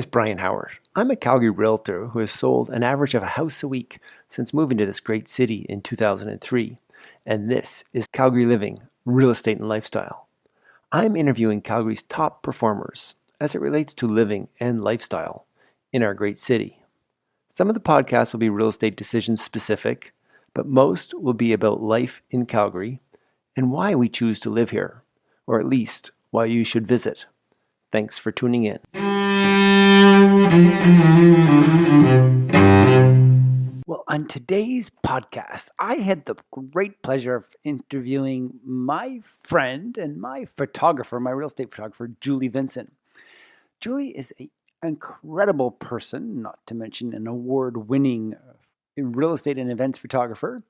is Brian Howard. I'm a Calgary realtor who has sold an average of a house a week since moving to this great city in 2003. And this is Calgary Living, Real Estate and Lifestyle. I'm interviewing Calgary's top performers as it relates to living and lifestyle in our great city. Some of the podcasts will be real estate decisions specific, but most will be about life in Calgary and why we choose to live here, or at least why you should visit. Thanks for tuning in. Well, on today's podcast, I had the great pleasure of interviewing my friend and my photographer, my real estate photographer, Julie Vincent. Julie is an incredible person, not to mention an award-winning real estate and events photographer.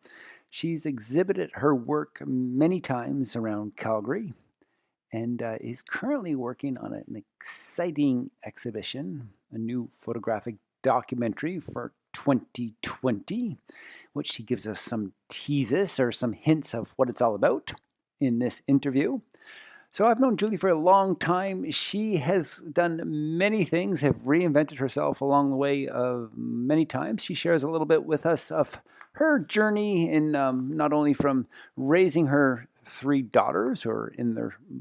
She's exhibited her work many times around Calgary and is currently working on an exciting exhibition, a new photographic documentary for 2020, which she gives us some teases or some hints of what it's all about in this interview. So I've known Julie for a long time. She has done many things, have reinvented herself along the way many times. She shares a little bit with us of her journey in not only from raising her three daughters who are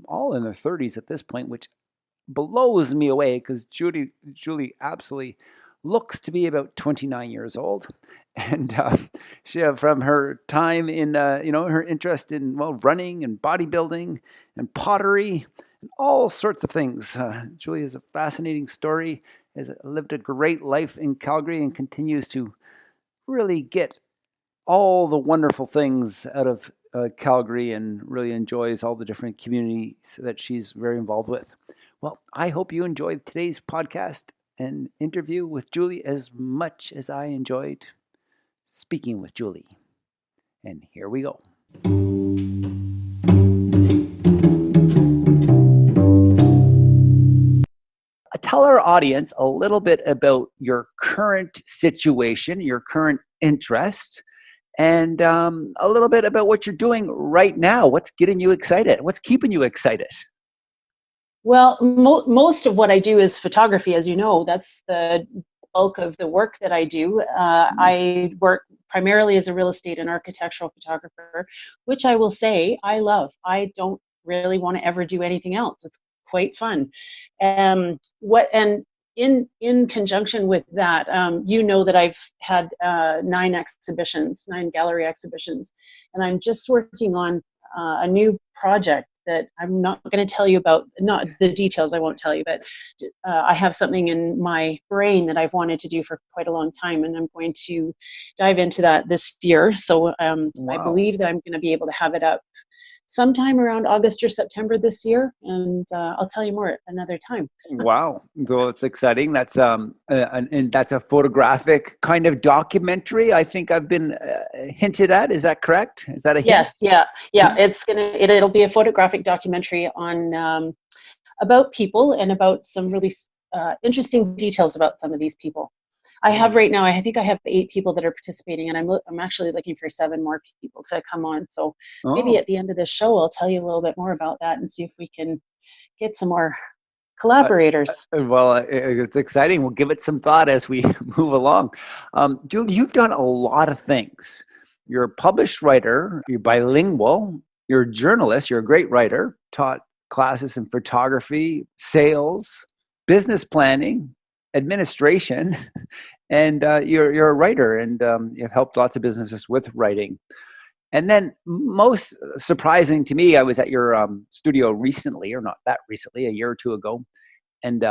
all in their 30s at this point, which blows me away because Julie absolutely looks to be about 29 years old. And she, from her time in, her interest in, running and bodybuilding and pottery and all sorts of things. Julie has a fascinating story, has lived a great life in Calgary and continues to really get all the wonderful things out of Calgary and really enjoys all the different communities that she's very involved with. Well, I hope you enjoyed today's podcast and interview with Julie as much as I enjoyed speaking with Julie. And here we go. Tell our audience a little bit about your current situation, your current interest, and a little bit about what you're doing right now. What's getting you excited? What's keeping you excited? Well, most of what I do is photography, as you know. That's the bulk of the work that I do. I work primarily as a real estate and architectural photographer, which I will say I love. I don't really want to ever do anything else. It's quite fun. In conjunction with that, you know that I've had 9 gallery exhibitions, and I'm just working on a new project that I'm not going to tell you about, not the details I won't tell you, but I have something in my brain that I've wanted to do for quite a long time, and I'm going to dive into that this year. So Wow. I believe that I'm going to be able to have it up sometime around August or September this year, and I'll tell you more at another time. Wow, so it's exciting. That's and that's a photographic kind of documentary. I think I've been hinted at. Is that correct? Is that a hint? Yes, yeah. It'll be a photographic documentary on about people and about some really interesting details about some of these people. I have right now, I think I have 8 people that are participating, and I'm actually looking for 7 more people to come on. So maybe at the end of this show, I'll tell you a little bit more about that and see if we can get some more collaborators. It's exciting. We'll give it some thought as we move along. Julie, you've done a lot of things. You're a published writer, you're bilingual, you're a journalist, you're a great writer, taught classes in photography, sales, business planning, administration, and you're a writer, and you've helped lots of businesses with writing. And then most surprising to me, I was at your studio recently, or not that recently, a year or 2 ago, and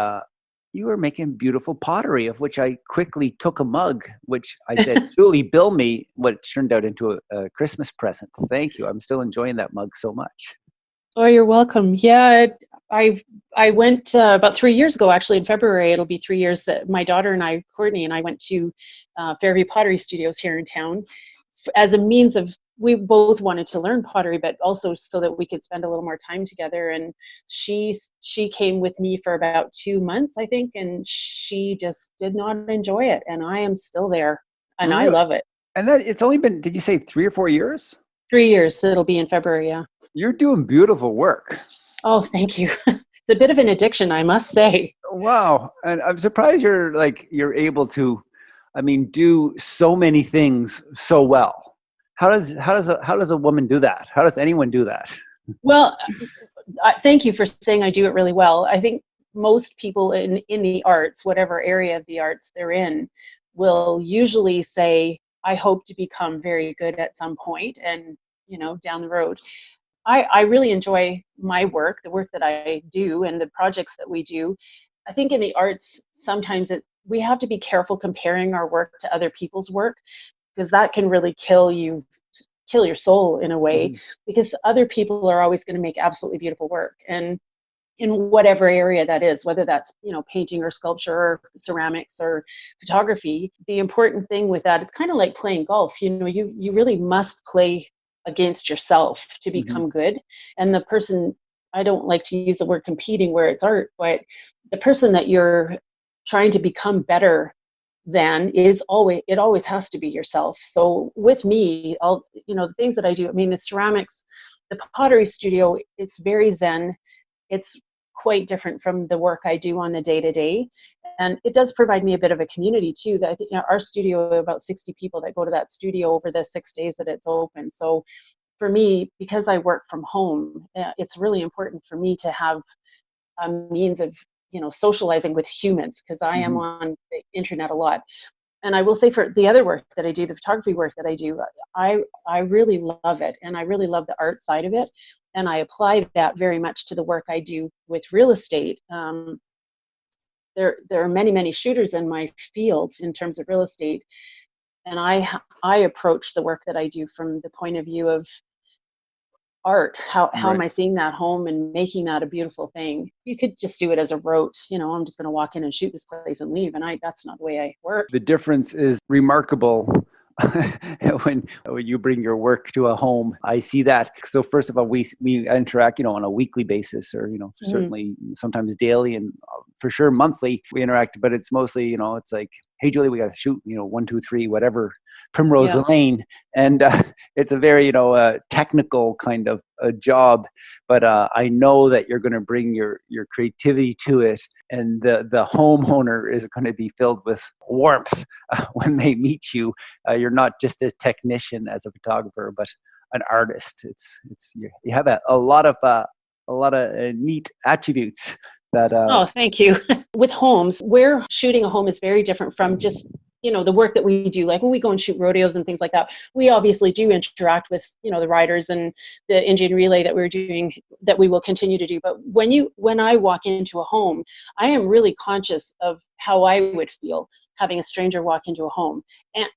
you were making beautiful pottery, of which I quickly took a mug, which I said, Julie, bill me, what turned out into a Christmas present. Thank you. I'm still enjoying that mug so much. Oh, you're welcome. Yeah, I went about 3 years ago, actually in February. It'll be 3 years that my daughter and I, Courtney, and I went to Fairview Pottery Studios here in town as a means of, we both wanted to learn pottery, but also so that we could spend a little more time together. And she came with me for about 2 months, I think, and she just did not enjoy it. And I am still there, and Really? I love it. And that it's only been, did you say 3 or 4 years? 3 years. So it'll be in February, yeah. You're doing beautiful work. Oh, thank you. It's a bit of an addiction, I must say. Wow. And I'm surprised you're able to, I mean, do so many things so well. How does a woman do that? How does anyone do that? Well, thank you for saying I do it really well. I think most people in the arts, whatever area of the arts they're in, will usually say, I hope to become very good at some point and, down the road. I really enjoy my work, the work that I do and the projects that we do. I think in the arts, sometimes we have to be careful comparing our work to other people's work, because that can really kill your soul in a way, Mhm. because other people are always going to make absolutely beautiful work. And in whatever area that is, whether that's, painting or sculpture or ceramics or photography, the important thing with that, it's kind of like playing golf. You really must play against yourself to Mhm. become good. And the person, I don't like to use the word competing where it's art, but the person that you're trying to become better than it always has to be yourself. So with me, the things that I do, I mean, the ceramics, the pottery studio, it's very zen. It's quite different from the work I do on the day to day. And it does provide me a bit of a community too. That, our studio, about 60 people that go to that studio over the 6 days that it's open. So for me, because I work from home, it's really important for me to have a means of, socializing with humans, because I am Mhm. on the internet a lot. And I will say, for the other work that I do, the photography work that I do, I really love it, and I really love the art side of it, and I apply that very much to the work I do with real estate. There are many shooters in my field in terms of real estate, and I approach the work that I do from the point of view of art. How am Right. I seeing that home and making that a beautiful thing? You could just do it as a rote, I'm just going to walk in and shoot this place and leave, and that's not the way I work. The difference is remarkable when you bring your work to a home. I see that. So first of all, we interact, on a weekly basis, or Mhm. certainly sometimes daily, and for sure monthly we interact. But it's mostly, it's like, hey Julie, we got to shoot, 1, 2, 3, whatever, Primrose Yeah. Lane, and it's a very technical kind of a job. But I know that you're going to bring your creativity to it, and the homeowner is going to be filled with warmth when they meet you. You're not just a technician as a photographer, but an artist. You have a lot of neat attributes that. Oh, thank you. With homes, where shooting a home is very different from just, the work that we do. Like when we go and shoot rodeos and things like that, we obviously do interact with, the riders and the Indian relay that we're doing, that we will continue to do. But when I walk into a home, I am really conscious of how I would feel having a stranger walk into a home.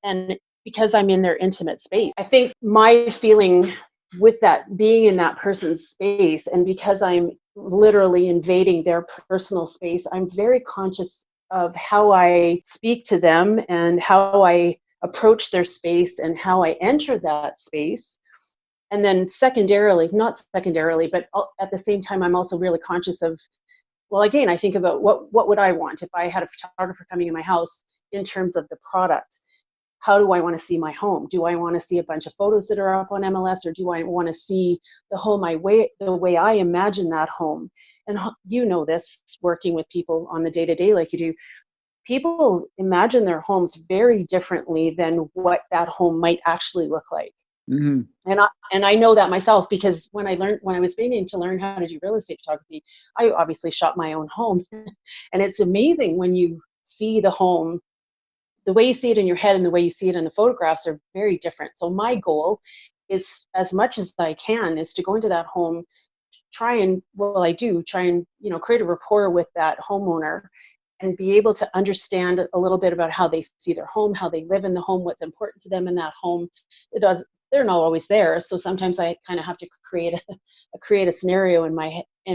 And because I'm in their intimate space, I think my feeling with that, being in that person's space, and because I'm literally invading their personal space, I'm very conscious of how I speak to them and how I approach their space and how I enter that space. And then not secondarily, but at the same time, I'm also really conscious of, well, again, I think about what would I want if I had a photographer coming in my house in terms of the product. How do I want to see my home? Do I want to see a bunch of photos that are up on MLS, or do I want to see the home the way I imagine that home? And this, working with people on the day to day like you do, people imagine their homes very differently than what that home might actually look like. Mhm. And I know that myself, because when I was beginning to learn how to do real estate photography, I obviously shot my own home, and it's amazing when you see the home. The way you see it in your head and the way you see it in the photographs are very different. So my goal is, as much as I can, is to go into that home, I do try and, create a rapport with that homeowner, and be able to understand a little bit about how they see their home, how they live in the home, what's important to them in that home. They're not always there. So sometimes I kind of have to create a scenario in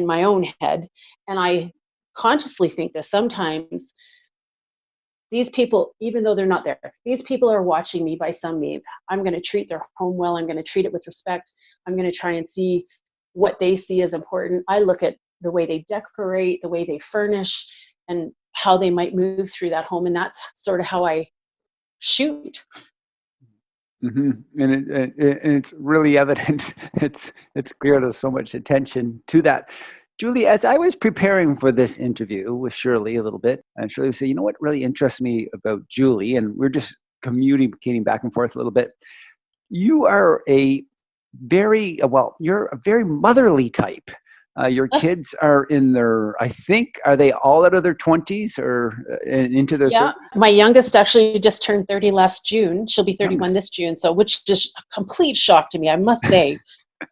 my own head. And I consciously think that sometimes these people, even though they're not there, these people are watching me by some means. I'm going to treat their home well. I'm going to treat it with respect. I'm going to try and see what they see as important. I look at the way they decorate, the way they furnish, and how they might move through that home. And that's sort of how I shoot. And it's really evident. It's clear there's so much attention to that. Julie, as I was preparing for this interview with Shirley a little bit, and Shirley would say, you know what really interests me about Julie, and we're just communicating back and forth a little bit. You are a you're a very motherly type. Your kids are in their, I think, are they all out of their 20s or into their Yeah, 30s? my youngest actually just turned 30 last June. She'll be 31 Youngest. this June, so which is a complete shock to me, I must say.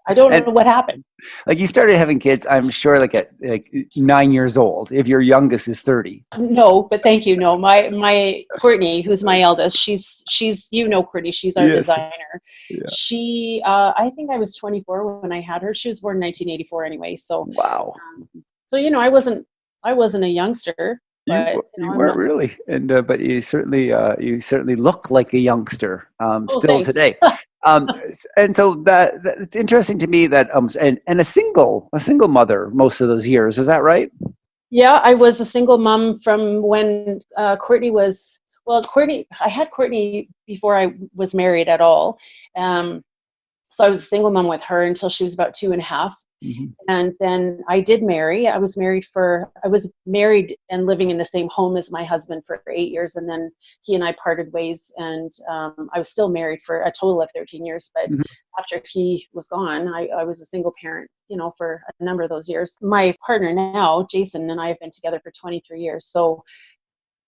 I don't And know what happened. like you started having kids, I'm sure, like at like 9 years old, if your youngest is 30. No, but thank you. No, my Courtney, who's my eldest, she's Courtney, she's our Yes. designer. Yeah. She I think I was 24 when I had her. She was born in 1984 anyway. So Wow. I wasn't a youngster, but You I'm weren't not. really, and but you certainly look like a youngster Oh, still thanks. today. And so that it's interesting to me that and a single mother most of those years. Is that right? Yeah, I was a single mom from when Courtney was, well, I had Courtney before I was married at all. Um, so I was a single mom with her until she was about 2.5. Hmm. And then I did marry. I was married and living in the same home as my husband for 8 years. And then he and I parted ways. And I was still married for a total of 13 years. But Hmm. after he was gone, I was a single parent, for a number of those years. My partner now, Jason, and I have been together for 23 years. So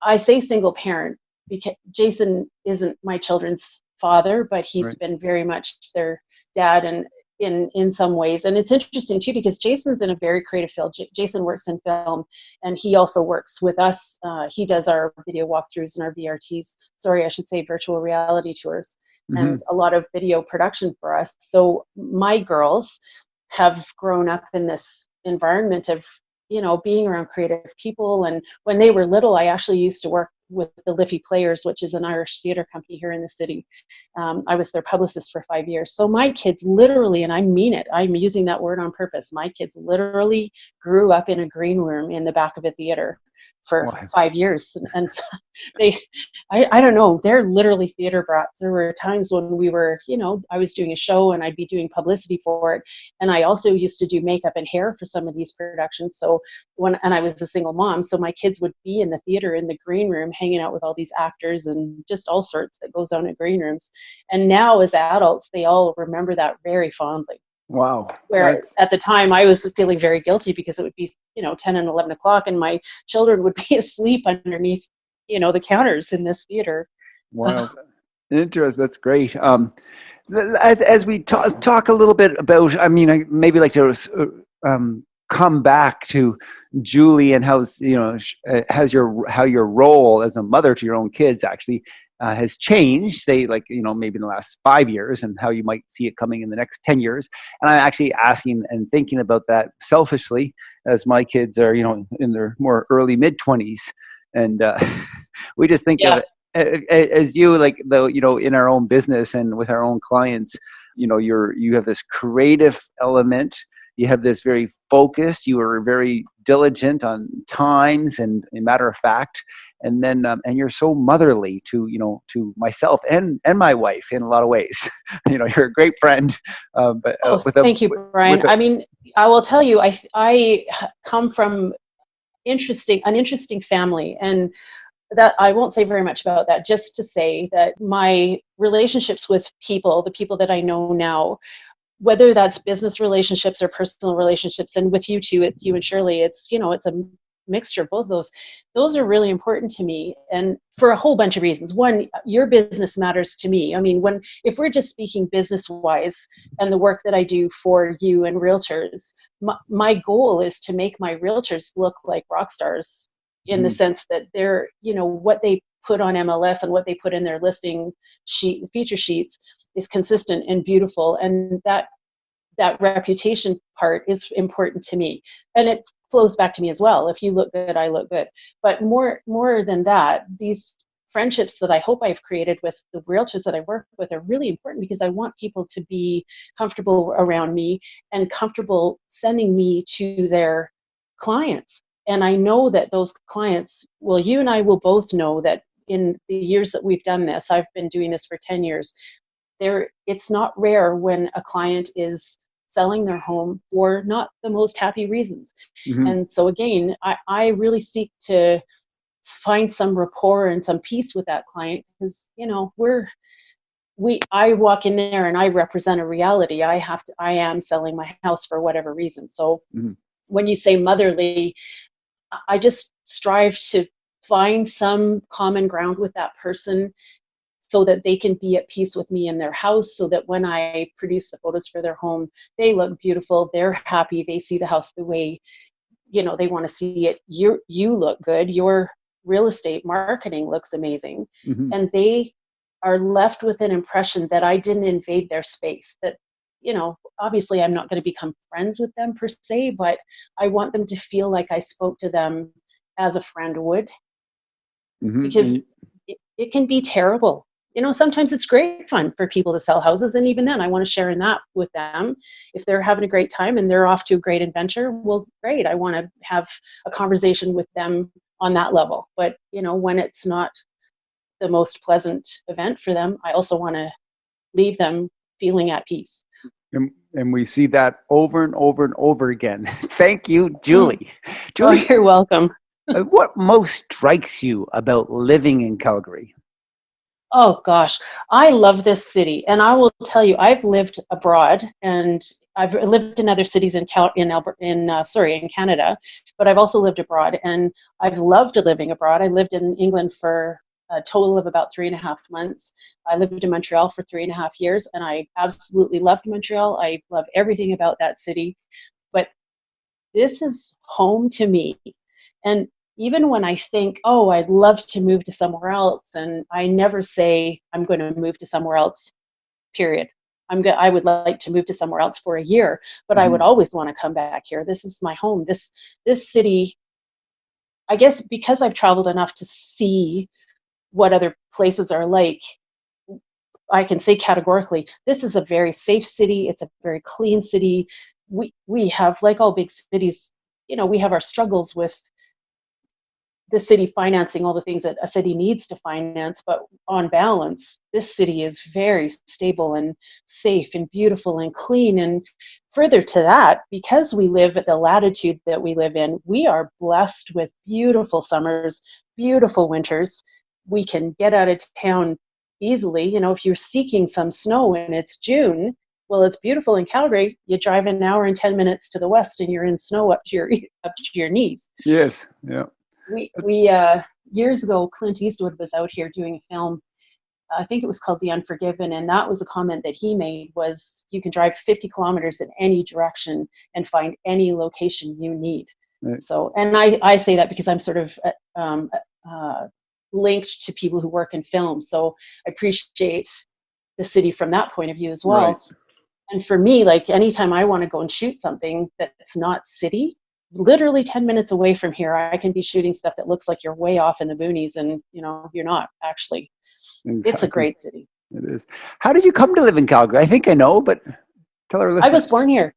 I say single parent because Jason isn't my children's father, but he's Right. been very much their dad and in some ways. And it's interesting too because Jason's in a very creative field. Jason works in film, and he also works with us. He does our video walkthroughs and our VRTs. Sorry, I should say virtual reality tours, Hmm. and a lot of video production for us. So my girls have grown up in this environment of being around creative people. And when they were little, I actually used to work with the Liffey Players, which is an Irish theatre company here in the city. I was their publicist for 5 years. So my kids literally, and I mean it, I'm using that word on purpose, my kids literally grew up in a green room in the back of a theater for Wow. 5 years. And so they, I don't know, they're literally theater brats. There were times when we were, I was doing a show and I'd be doing publicity for it. And I also used to do makeup and hair for some of these productions. So and I was a single mom, so my kids would be in the theater in the green room hanging out with all these actors and just all sorts that goes on at green rooms. And now as adults, they all remember that very fondly. Wow. Where That's at the time I was feeling very guilty because it would be 10 and 11 o'clock and my children would be asleep underneath the counters in this theater. wild. Interesting. That's great. As we talk a little bit about, I mean, I maybe like to come back to Julie and how your role as a mother to your own kids actually has changed, say, like, maybe in the last 5 years, and how you might see it coming in the next 10 years. And I'm actually asking and thinking about that selfishly, as my kids are, in their more early mid-20s. And we just think of Yeah. it as you, like, though, in our own business and with our own clients, you have this creative element. You have this very focused. You are very diligent on times and a matter of fact, and then and you're so motherly to myself and my wife in a lot of ways. You're a great friend, but Oh, thank you, Brian. with a I mean, I will tell you, I come from an interesting family, and that I won't say very much about that, just to say that my relationships with people, the people that I know now, whether that's business relationships or personal relationships, and with you two, it's you and Shirley, it's a mixture of both of those are really important to me, and for a whole bunch of reasons. One, your business matters to me. I mean, if we're just speaking business wise and the work that I do for you and realtors, my goal is to make my realtors look like rock stars, in the Mhm. sense that they're, what they put on MLS and what they put in their listing sheet, feature sheets, is consistent and beautiful, and that reputation part is important to me, and it flows back to me as well. If you look good, I look good. But more than that, these friendships that I hope I've created with the realtors that I work with are really important, because I want people to be comfortable around me and comfortable sending me to their clients. And I know that those clients, well, you and I will both know that in the years that we've done this, I've been doing this for 10 years, it's not rare when a client is selling their home for not the most happy reasons. Mm-hmm. And so again, I really seek to find some rapport and some peace with that client, because I walk in there and I represent a reality. I am selling my house for whatever reason. So Mm-hmm. when you say motherly, I just strive to find some common ground with that person so that they can be at peace with me in their house, so that when I produce the photos for their home, they look beautiful, they're happy, they see the house the way, they want to see it. You look good, your real estate marketing looks amazing. Mm-hmm. And they are left with an impression that I didn't invade their space, that obviously I'm not going to become friends with them per se, but I want them to feel like I spoke to them as a friend would. Mm-hmm. Because it can be terrible. Sometimes it's great fun for people to sell houses, and even then I want to share in that with them. If they're having a great time and they're off to a great adventure, well, great, I want to have a conversation with them on that level. But when it's not the most pleasant event for them, I also want to leave them feeling at peace. And we see that over and over and over again. Thank you, Julie. Julie, you're welcome. What most strikes you about living in Calgary? Oh gosh, I love this city, and I will tell you, I've lived abroad, and I've lived in other cities in Canada, but I've also lived abroad, and I've loved living abroad. I lived in England for a total of about 3.5 months. I lived in Montreal for 3.5 years, and I absolutely loved Montreal. I love everything about that city, but this is home to me. And even when I think, oh, I'd love to move to somewhere else, and I never say I'm going to move to somewhere else, period. I would like to move to somewhere else for a year, but I would always want to come back here. This is my home. This city, I guess because I've traveled enough to see what other places are like, I can say categorically, this is a very safe city. It's a very clean city. We have, like all big cities, we have our struggles with the city financing all the things that a city needs to finance, but on balance, this city is very stable and safe and beautiful and clean. And further to that, because we live at the latitude that we live in, we are blessed with beautiful summers, beautiful winters. We can get out of town easily. If you're seeking some snow and it's June, well, it's beautiful in Calgary. You drive an hour and 10 minutes to the west and you're in snow up to your knees. Yes, yeah. We years ago, Clint Eastwood was out here doing a film. I think it was called The Unforgiven, and that was a comment that he made, was you can drive 50 kilometers in any direction and find any location you need. Right. So, and I say that because I'm sort of linked to people who work in film, so I appreciate the city from that point of view as well. Right. And for me, like anytime I want to go and shoot something that's not city, literally 10 minutes away from here, I can be shooting stuff that looks like you're way off in the boonies, and you're not actually. Exactly. It's a great city. It is. How did you come to live in Calgary? I think I know, but tell our listeners. I was born here.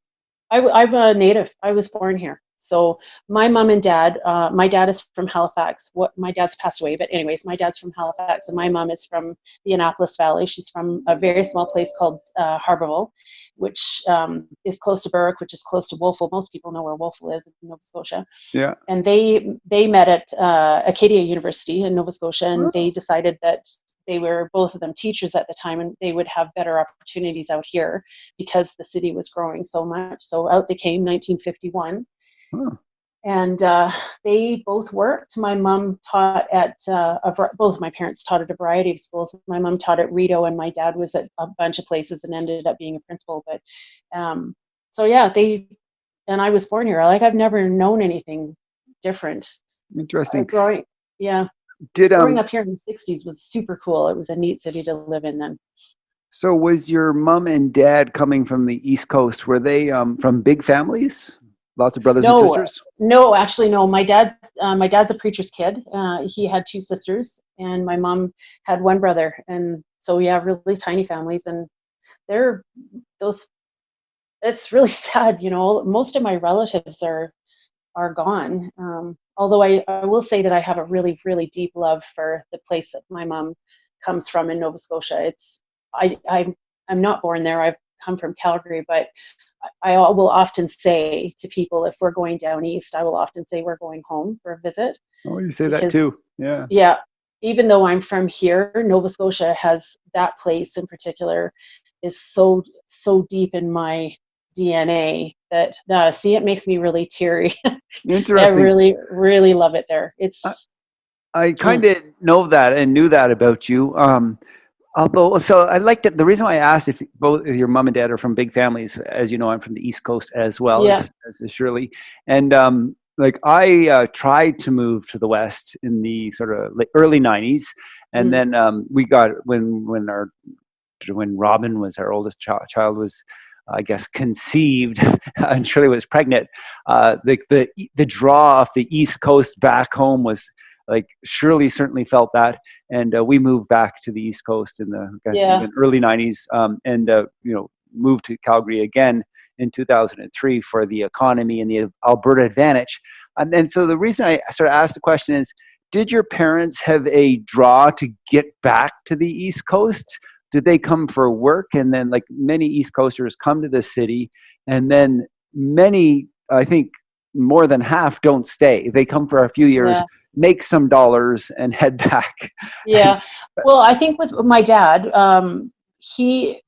I'm a native. I was born here. So my mom and dad, my dad is from Halifax. My dad's passed away, but anyways, my dad's from Halifax, and my mom is from the Annapolis Valley. She's from a very small place called Harborville, which is close to Berwick, which is close to Wolfville. Most people know where Wolfville is in Nova Scotia. Yeah. And they met at Acadia University in Nova Scotia, and they decided that they were both of them teachers at the time, and they would have better opportunities out here because the city was growing so much. So out they came, 1951. Huh. And they both worked. My mom taught at both of my parents taught at a variety of schools. My mom taught at Rideau, and my dad was at a bunch of places and ended up being a principal. But so yeah, and I was born here. Like, I've never known anything different. Interesting. Growing up here in the 60s was super cool. It was a neat city to live in then. So was your mom and dad coming from the East Coast? Were they from big families? Lots of brothers and sisters? No, actually, no. My dad's a preacher's kid. He had 2 sisters, and my mom had 1 brother. And so, yeah, really tiny families. And it's really sad, most of my relatives are gone. Although I will say that I have a really, really deep love for the place that my mom comes from in Nova Scotia. I'm not born there. I've come from Calgary, but I will often say to people, if we're going down east, I will often say we're going home for a visit, Oh, you say that because too. Yeah. yeah, even though I'm from here, Nova Scotia has that place in particular is so deep in my DNA that see, it makes me really teary. I Interesting. really love it there. I, It's I kind mm, of know that and knew that about you. Although, so I like that. The reason why I asked if both your mom and dad are from big families, as you know, I'm from the East Coast as well yeah. as Shirley, and like I tried to move to the West in the sort of early '90s, and Mm, then we got when Robin was our oldest child was, I guess, conceived, and Shirley was pregnant. The draw off the East Coast back home was like Shirley certainly felt that, and we moved back to the East Coast in the yeah. early '90s, and moved to Calgary again in 2003 for the economy and the Alberta advantage. And so the reason I sort of asked the question is, did your parents have a draw to get back to the East Coast? Did they come for work? And then, like many East Coasters, come to the city, and then many, I think more than half, don't stay. They come for a few years, Yeah. make some dollars, and head back. And Yeah. Well, I think with my dad, he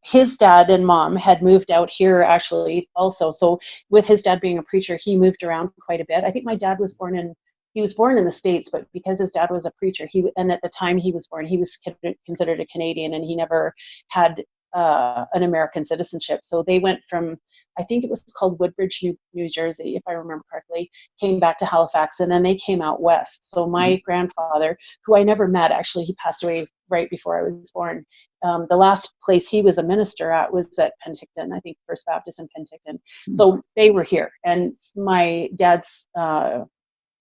his dad and mom had moved out here actually also. So with his dad being a preacher, he moved around quite a bit. I think my dad was born in the States, but because his dad was a preacher, and at the time he was born, he was considered a Canadian, and he never had an American citizenship. So they went from, I think it was called Woodbridge, New Jersey, if I remember correctly, came back to Halifax, and then they came out west. So my grandfather, who I never met, actually, he passed away right before I was born. The last place he was a minister at was at Penticton, I think First Baptist in Penticton. So they were here, and my dad's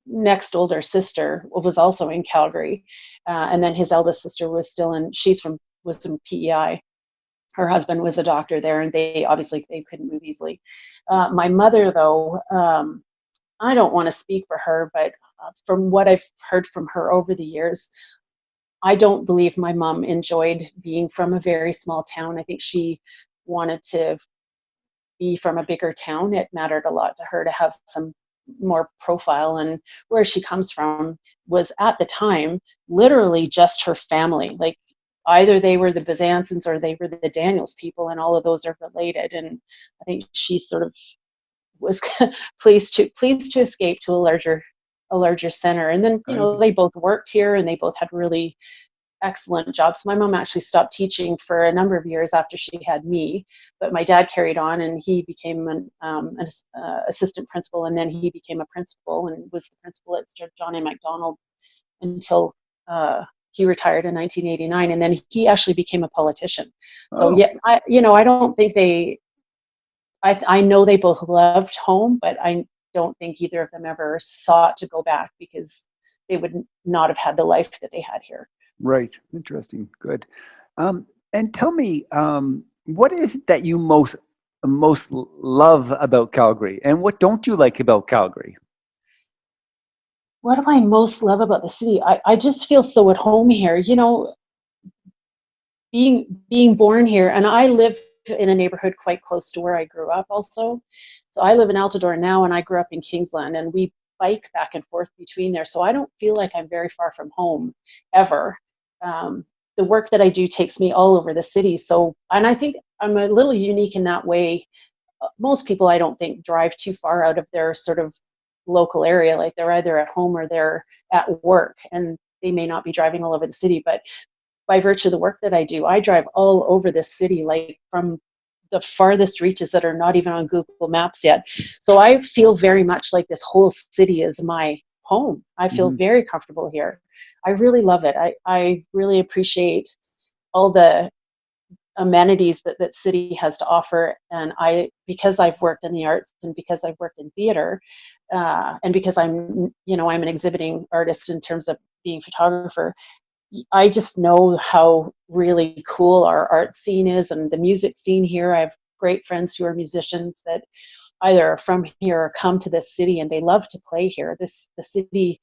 next older sister was also in Calgary, and then his eldest sister was still in. Was in PEI. Her husband was a doctor there, and they couldn't move easily. My mother, though, I don't want to speak for her, but from what I've heard from her over the years, I don't believe my mom enjoyed being from a very small town. I think she wanted to be from a bigger town. It mattered a lot to her to have some more profile, and where she comes from was at the time literally just her family. Like either they were the Byzantines or they were the Daniels people, and all of those are related. And I think she sort of was pleased to escape to a larger center. And then I see. they both worked here, and they both had really excellent jobs. My mom actually stopped teaching for a number of years after she had me, but my dad carried on, and he became an assistant principal, and then he became a principal and was the principal at John A. Macdonald until he retired in 1989, and then he actually became a politician. So Oh, yeah, I don't think I know they both loved home, but I don't think either of them ever sought to go back, because they would not have had the life that they had here. right. Interesting. Good. And tell me, what is it that you most love about Calgary, and what don't you like about Calgary? What do I most love about the city? I just feel so at home here. Being born here, and I live in a neighborhood quite close to where I grew up also. So I live in Altadore now, and I grew up in Kingsland, and we bike back and forth between there. So I don't feel like I'm very far from home ever. The work that I do takes me all over the city. So, and I think I'm a little unique in that way. Most people, I don't think, drive too far out of their sort of local area. Like they're either at home or they're at work, and they may not be driving all over the city. But by virtue of the work that I do, I drive all over this city, like from the farthest reaches that are not even on Google Maps yet. So I feel very much like this whole city is my home. I feel Hmm. very comfortable here. I really love it. I really appreciate all the amenities that city has to offer. And because I've worked in the arts, and because I've worked in theater, and because I'm an exhibiting artist in terms of being a photographer, I just know how really cool our art scene is, and the music scene here. I have great friends who are musicians that either are from here or come to this city, and they love to play here. The city,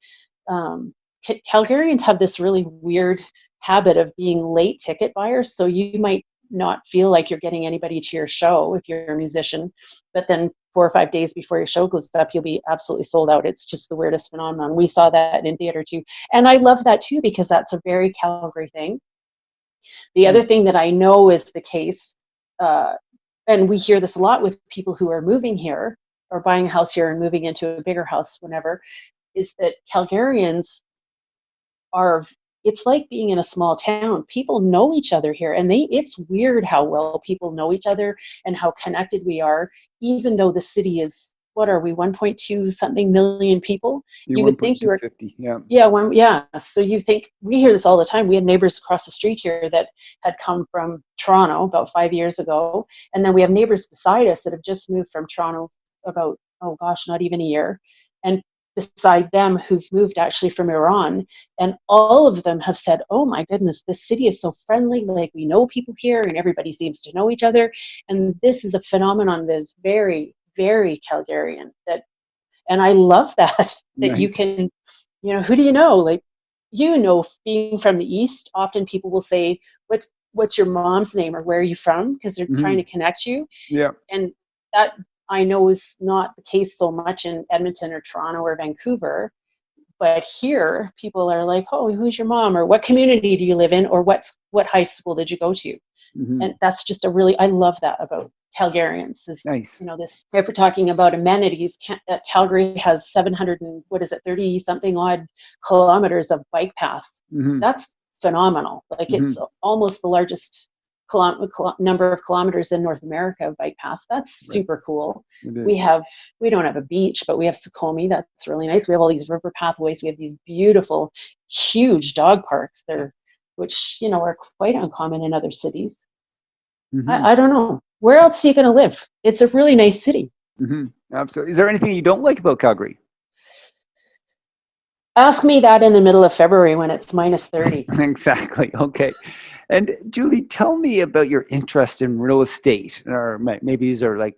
Calgarians have this really weird habit of being late ticket buyers. So you might not feel like you're getting anybody to your show if you're a musician. But then 4 or 5 days before your show goes up, you'll be absolutely sold out. It's just the weirdest phenomenon. We saw that in theater too. And I love that too, because that's a very Calgary thing. The other thing that I know is the case, and we hear this a lot with people who are moving here or buying a house here and moving into a bigger house whenever, is that Calgarians are, it's like being in a small town. People know each other here, and it's weird how well people know each other and how connected we are, even though the city is, what are we, 1.2 something million people? You're You would think you were 1.250, yeah. Yeah. So you think, we hear this all the time. We had neighbors across the street here that had come from Toronto about 5 years ago. And then we have neighbors beside us that have just moved from Toronto about, oh gosh, not even a year. And beside them who've moved actually from Iran. And all of them have said, oh my goodness, this city is so friendly. Like, we know people here and everybody seems to know each other. And this is a phenomenon that is very, very Calgarian. And I love that, that you Nice. can, who do you know? Like, being from the East, often people will say, what's your mom's name, or where are you from? Because they're trying to connect you. Yeah. And that, I know, is not the case so much in Edmonton or Toronto or Vancouver. But here, people are like, oh, who's your mom? Or what community do you live in? Or what high school did you go to? And that's just I love that about Calgarians. Is, Nice. this, if we're talking about amenities, Calgary has 30 something odd kilometers of bike paths. That's phenomenal. Like, it's almost the largest number of kilometers in North America of bike paths. That's super cool. We don't have a beach, but we have Sukhumi. That's really nice. We have all these river pathways. We have these beautiful, huge dog parks there, which, are quite uncommon in other cities. I don't know. Where else are you going to live? It's a really nice city. Absolutely. Is there anything you don't like about Calgary? Ask me that in the middle of February when it's minus 30. Exactly. Okay. And Julie, tell me about your interest in real estate. Or maybe these are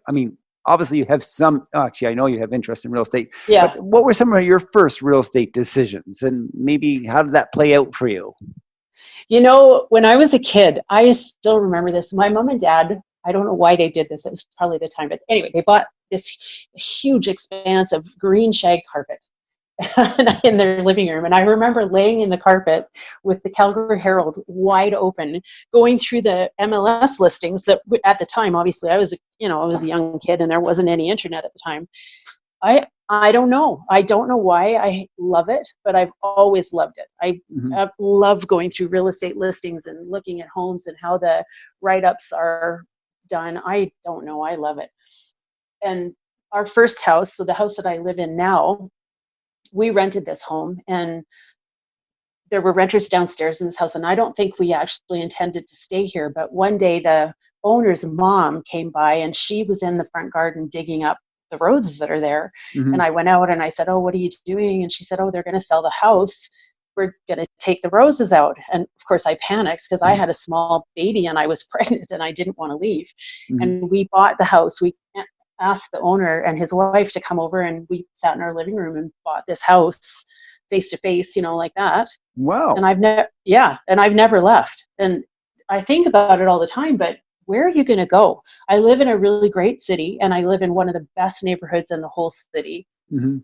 obviously you have I know you have interest in real estate. Yeah. But what were some of your first real estate decisions? And maybe how did that play out for you? When I was a kid, I still remember this. My mom and dad, I don't know why they did this. It was probably the time. But anyway, they bought this huge expanse of green shag carpet in their living room. And I remember laying in the carpet with the Calgary Herald wide open, going through the MLS listings that at the time, obviously I was a young kid and there wasn't any internet at the time. I don't know. I don't know why I love it, but I've always loved it. I love going through real estate listings and looking at homes and how the write-ups are done. I don't know. I love it. And our first house, so the house that I live in now, we rented this home, and there were renters downstairs in this house, and I don't think we actually intended to stay here. But one day the owner's mom came by, and she was in the front garden digging up the roses that are there. And I went out and I said, oh, what are you doing? And she said, oh, they're going to sell the house. We're going to take the roses out. And of course I panicked because I had a small baby and I was pregnant and I didn't want to leave. And we bought the house. We asked the owner and his wife to come over, and we sat in our living room and bought this house face to face, like that. Wow. And I've never left. And I think about it all the time, but where are you going to go? I live in a really great city, and I live in one of the best neighborhoods in the whole city. That's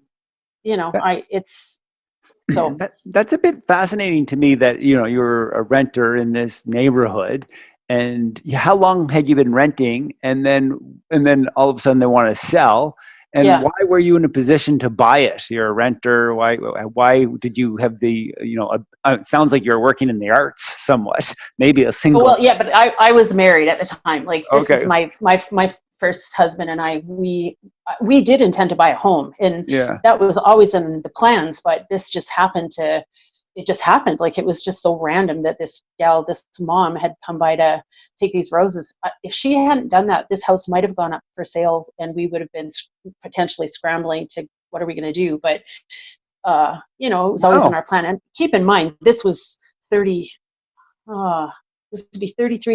a bit fascinating to me that, you're a renter in this neighborhood. And how long had you been renting? And then all of a sudden they want to sell. And why were you in a position to buy it? You're a renter. Why did you have it sounds like you're working in the arts somewhat, maybe a single. Well, yeah, but I was married at the time. Like, this is my first husband and I, we did intend to buy a home, and that was always in the plans, but this just happened. Like, it was just so random that this mom had come by to take these roses. If she hadn't done that, this house might have gone up for sale, and we would have been potentially scrambling to, what are we going to do? But, it was always in our plan. And keep in mind, this was 33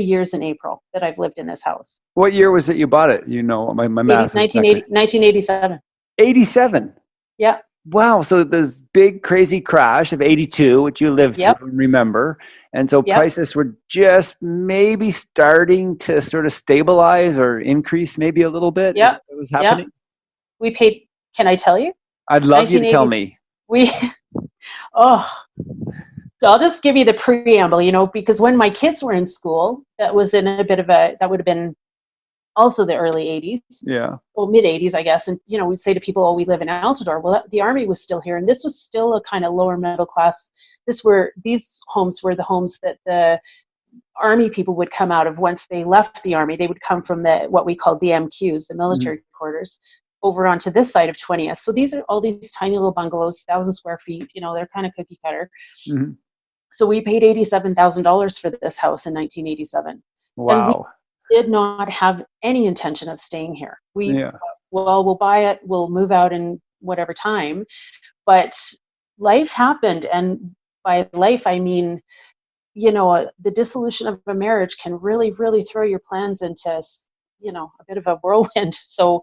years in April that I've lived in this house. What year was it you bought it? My math is 1987. 87? Yeah. Wow. So this big crazy crash of 82, which you lived through Yep, and remember. And so yep, prices were just maybe starting to sort of stabilize or increase maybe a little bit. Is that yep, what was yep. happening? We paid, can I tell you? I'd love you to tell 1980s, me. we, oh, I'll just give you the preamble, because when my kids were in school, that was in a bit of that would have been also the early 80s, Yeah. well, mid 80s, I guess. And, we'd say to people, oh, we live in Altadore. Well, the army was still here. And this was still a kind of lower middle class. These homes were the homes that the army people would come out of once they left the army. They would come from what we called the MQs, the Mm-hmm. military quarters, over onto this side of 20th. So these are all these tiny little bungalows, 1,000 square feet, they're kind of cookie cutter. Mm-hmm. So we paid $87,000 for this house in 1987. And we Wow. did not have any intention of staying here. We Yeah. well, we'll buy it, we'll move out in whatever time. But life happened. And by life, I mean, the dissolution of a marriage can really, really throw your plans into, a bit of a whirlwind. So,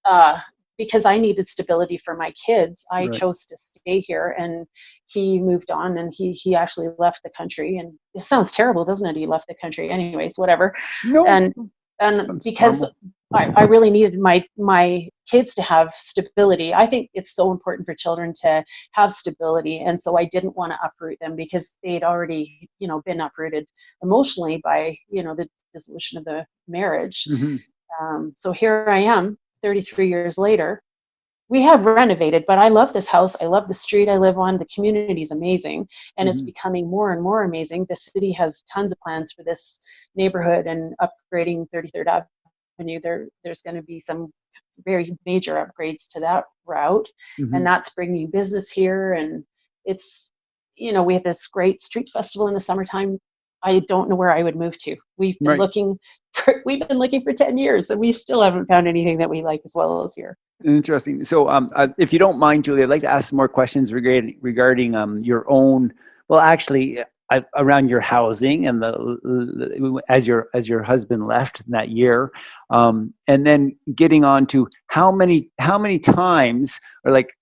uh, because I needed stability for my kids, I Right. chose to stay here. And he moved on, and he actually left the country. And it sounds terrible, doesn't it? He left the country, anyways, whatever. No, And sounds because normal. I really needed my kids to have stability. I think it's so important for children to have stability, and so I didn't want to uproot them because they'd already, been uprooted emotionally by, the dissolution of the marriage. Mm-hmm. So here I am, 33 years later. We have renovated, but I love this house. I love the street I live on. The community is amazing, and it's Mm-hmm. becoming more and more amazing. The city has tons of plans for this neighborhood and upgrading 33rd Avenue. There's going to be some very major upgrades to that route, Mm-hmm. and that's bringing business here. And it's, we have this great street festival in the summertime. I don't know where I would move to. Right. We've been looking for 10 years, and we still haven't found anything that we like as well as here. Interesting. So, if you don't mind, Julie, I'd like to ask some more questions regarding your own. Well, actually, around your housing and as your husband left in that year, and then getting on to how many times or like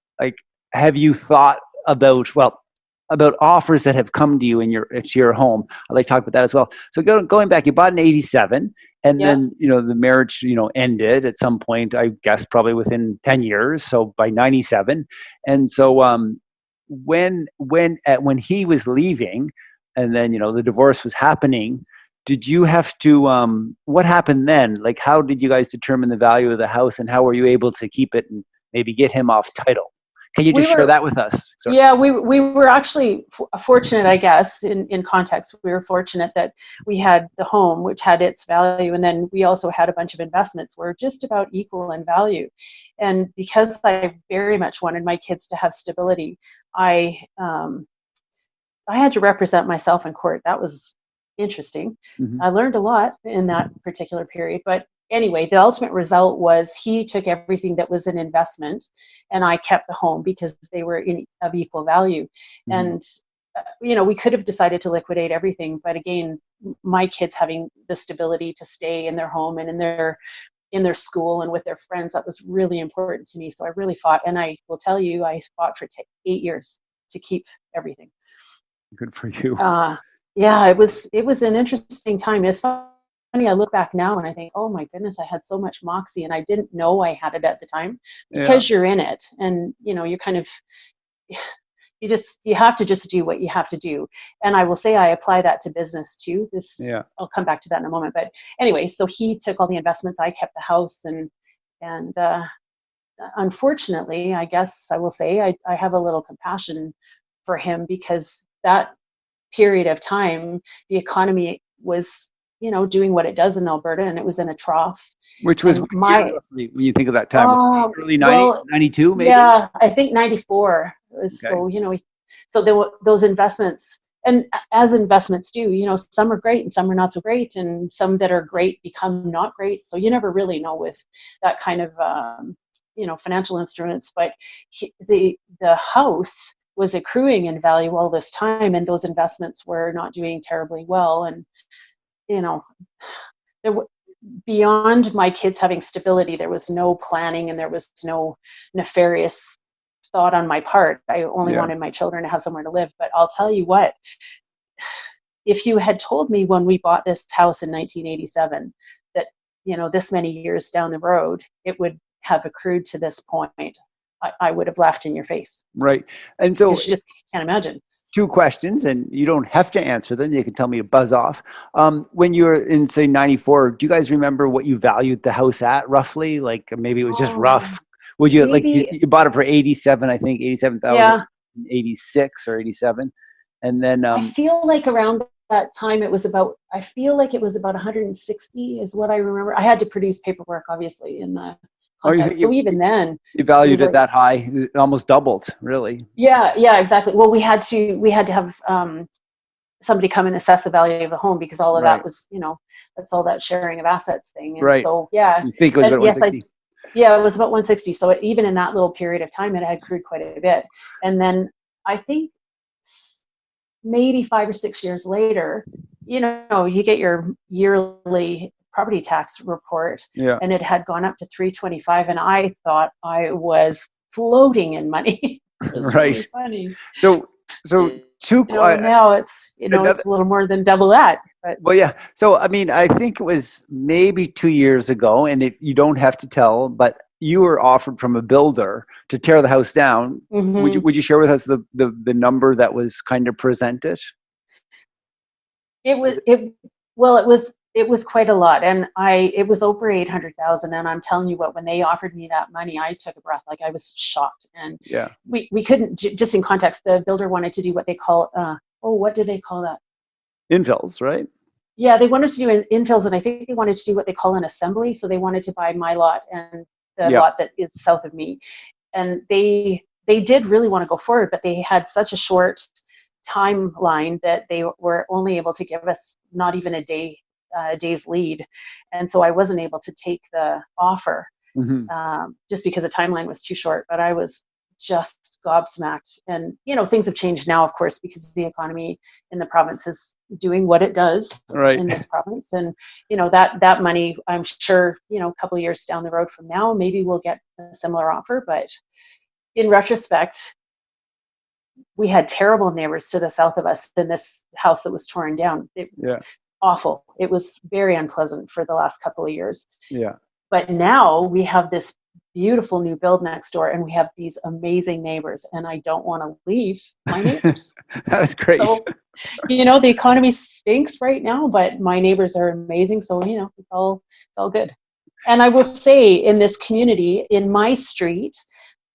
have you thought about offers that have come to you to your home. I'd like to talk about that as well. So going back, you bought in 87 and Yeah. then, the marriage, ended at some point, I guess probably within 10 years. So by 97. And so, when he was leaving and then, the divorce was happening, did you have to, what happened then? Like, how did you guys determine the value of the house and how were you able to keep it and maybe get him off title? Can you We just share were that with us? Sorry. Yeah, we were actually fortunate, I guess, in context. We were fortunate that we had the home, which had its value, and then we also had a bunch of investments. We're just about equal in value. And because I very much wanted my kids to have stability, I had to represent myself in court. That was interesting. Mhm. I learned a lot in that particular period. But anyway, the ultimate result was he took everything that was an investment, and I kept the home because they were of equal value. Mhm. And we could have decided to liquidate everything, but again, my kids having the stability to stay in their home and in their school and with their friends, that was really important to me. So I really fought, and I will tell you, I fought for 8 years to keep everything. Good for you. uh, yeah, it was an interesting time. It's funny. I look back now and I think, oh my goodness, I had so much moxie, and I didn't know I had it at the time Yeah. because you're in it, and you're kind of you have to just do what you have to do. And I will say I apply that to business too. Yeah. I'll come back to that in a moment. But anyway, so he took all the investments. I kept the house, and unfortunately, I guess I will say I have a little compassion for him because that period of time, the economy was, doing what it does in Alberta, and it was in a trough. Which was And what year roughly when you think of that time? Was it early 90, well, 92 maybe? yeah, I think 94 was, Okay. so there were those investments, and as investments do, some are great and some are not so great, and some that are great become not great. So you never really know with that kind of, financial instruments. But the house was accruing in value all this time, and those investments were not doing terribly well. And you know, there beyond my kids having stability, there was no planning and there was no nefarious thought on my part. I only Yeah. wanted my children to have somewhere to live. But I'll tell you what, if you had told me when we bought this house in 1987 that, this many years down the road, it would have accrued to this point, I would have laughed in your face, Right. And so because you just can't imagine. two questions, and you don't have to answer them. You can tell me to buzz off. When you were in, say, 94, do you guys remember what you valued the house at roughly? Like maybe it was just Oh, rough. Would you, like, you, maybe, you bought it for 87, I think, 87,000, yeah. 86 or 87. And then, I feel like around that time I feel like it was about 160 is what I remember. I had to produce paperwork, obviously, in the oh, you think contest. So even then, you it was valued it like, that high? It almost doubled, really. yeah, exactly. Well, we had to have somebody come and assess the value of the home, because all of that Right. was, that's all that sharing of assets thing. And Right. so, yeah, You think it was and about yes, 160? yeah, it was about 160. So even in that little period of time, it had accrued quite a bit. And then I think maybe 5 or 6 years later, you get your yearly property tax report, Yeah. and it had gone up to 325, and I thought I was floating in money. It was really Right. funny. So, so two, Now it's another, it's a little more than double that, but well, yeah. So, I mean, I think it was maybe 2 years ago, and you don't have to tell, but you were offered from a builder to tear the house down. Would you mhm. would you share with us the number that was kind of presented? It Was was it? it well, it was quite a lot, and it was over 800,000. And I'm telling you what, when they offered me that money, I took a breath. Like, I was shocked, and Yeah. we couldn't, just in context, the builder wanted to do what they call what do they call that? Infills, right? Yeah, they wanted to do infills, and I think they wanted to do what they call an assembly. So they wanted to buy my lot and the Yeah. lot that is south of me, and they did really want to go forward, but they had such a short timeline that they were only able to give us not even a day's lead, and so I wasn't able to take the offer, Hmm. just because the timeline was too short. But I was just gobsmacked, and things have changed now, of course, because the economy in the province is doing what it does Right. in this province. And that money, I'm sure, a couple of years down the road from now, maybe we'll get a similar offer. But in retrospect, we had terrible neighbors to the south of us in this house that was torn down. Yeah. Awful. It was very unpleasant for the last couple of years. Yeah. But now we have this beautiful new build next door, and we have these amazing neighbors, and I don't want to leave my neighbors. That's great. So, the economy stinks right now, but my neighbors are amazing. So, it's all good. And I will say, in this community, in my street,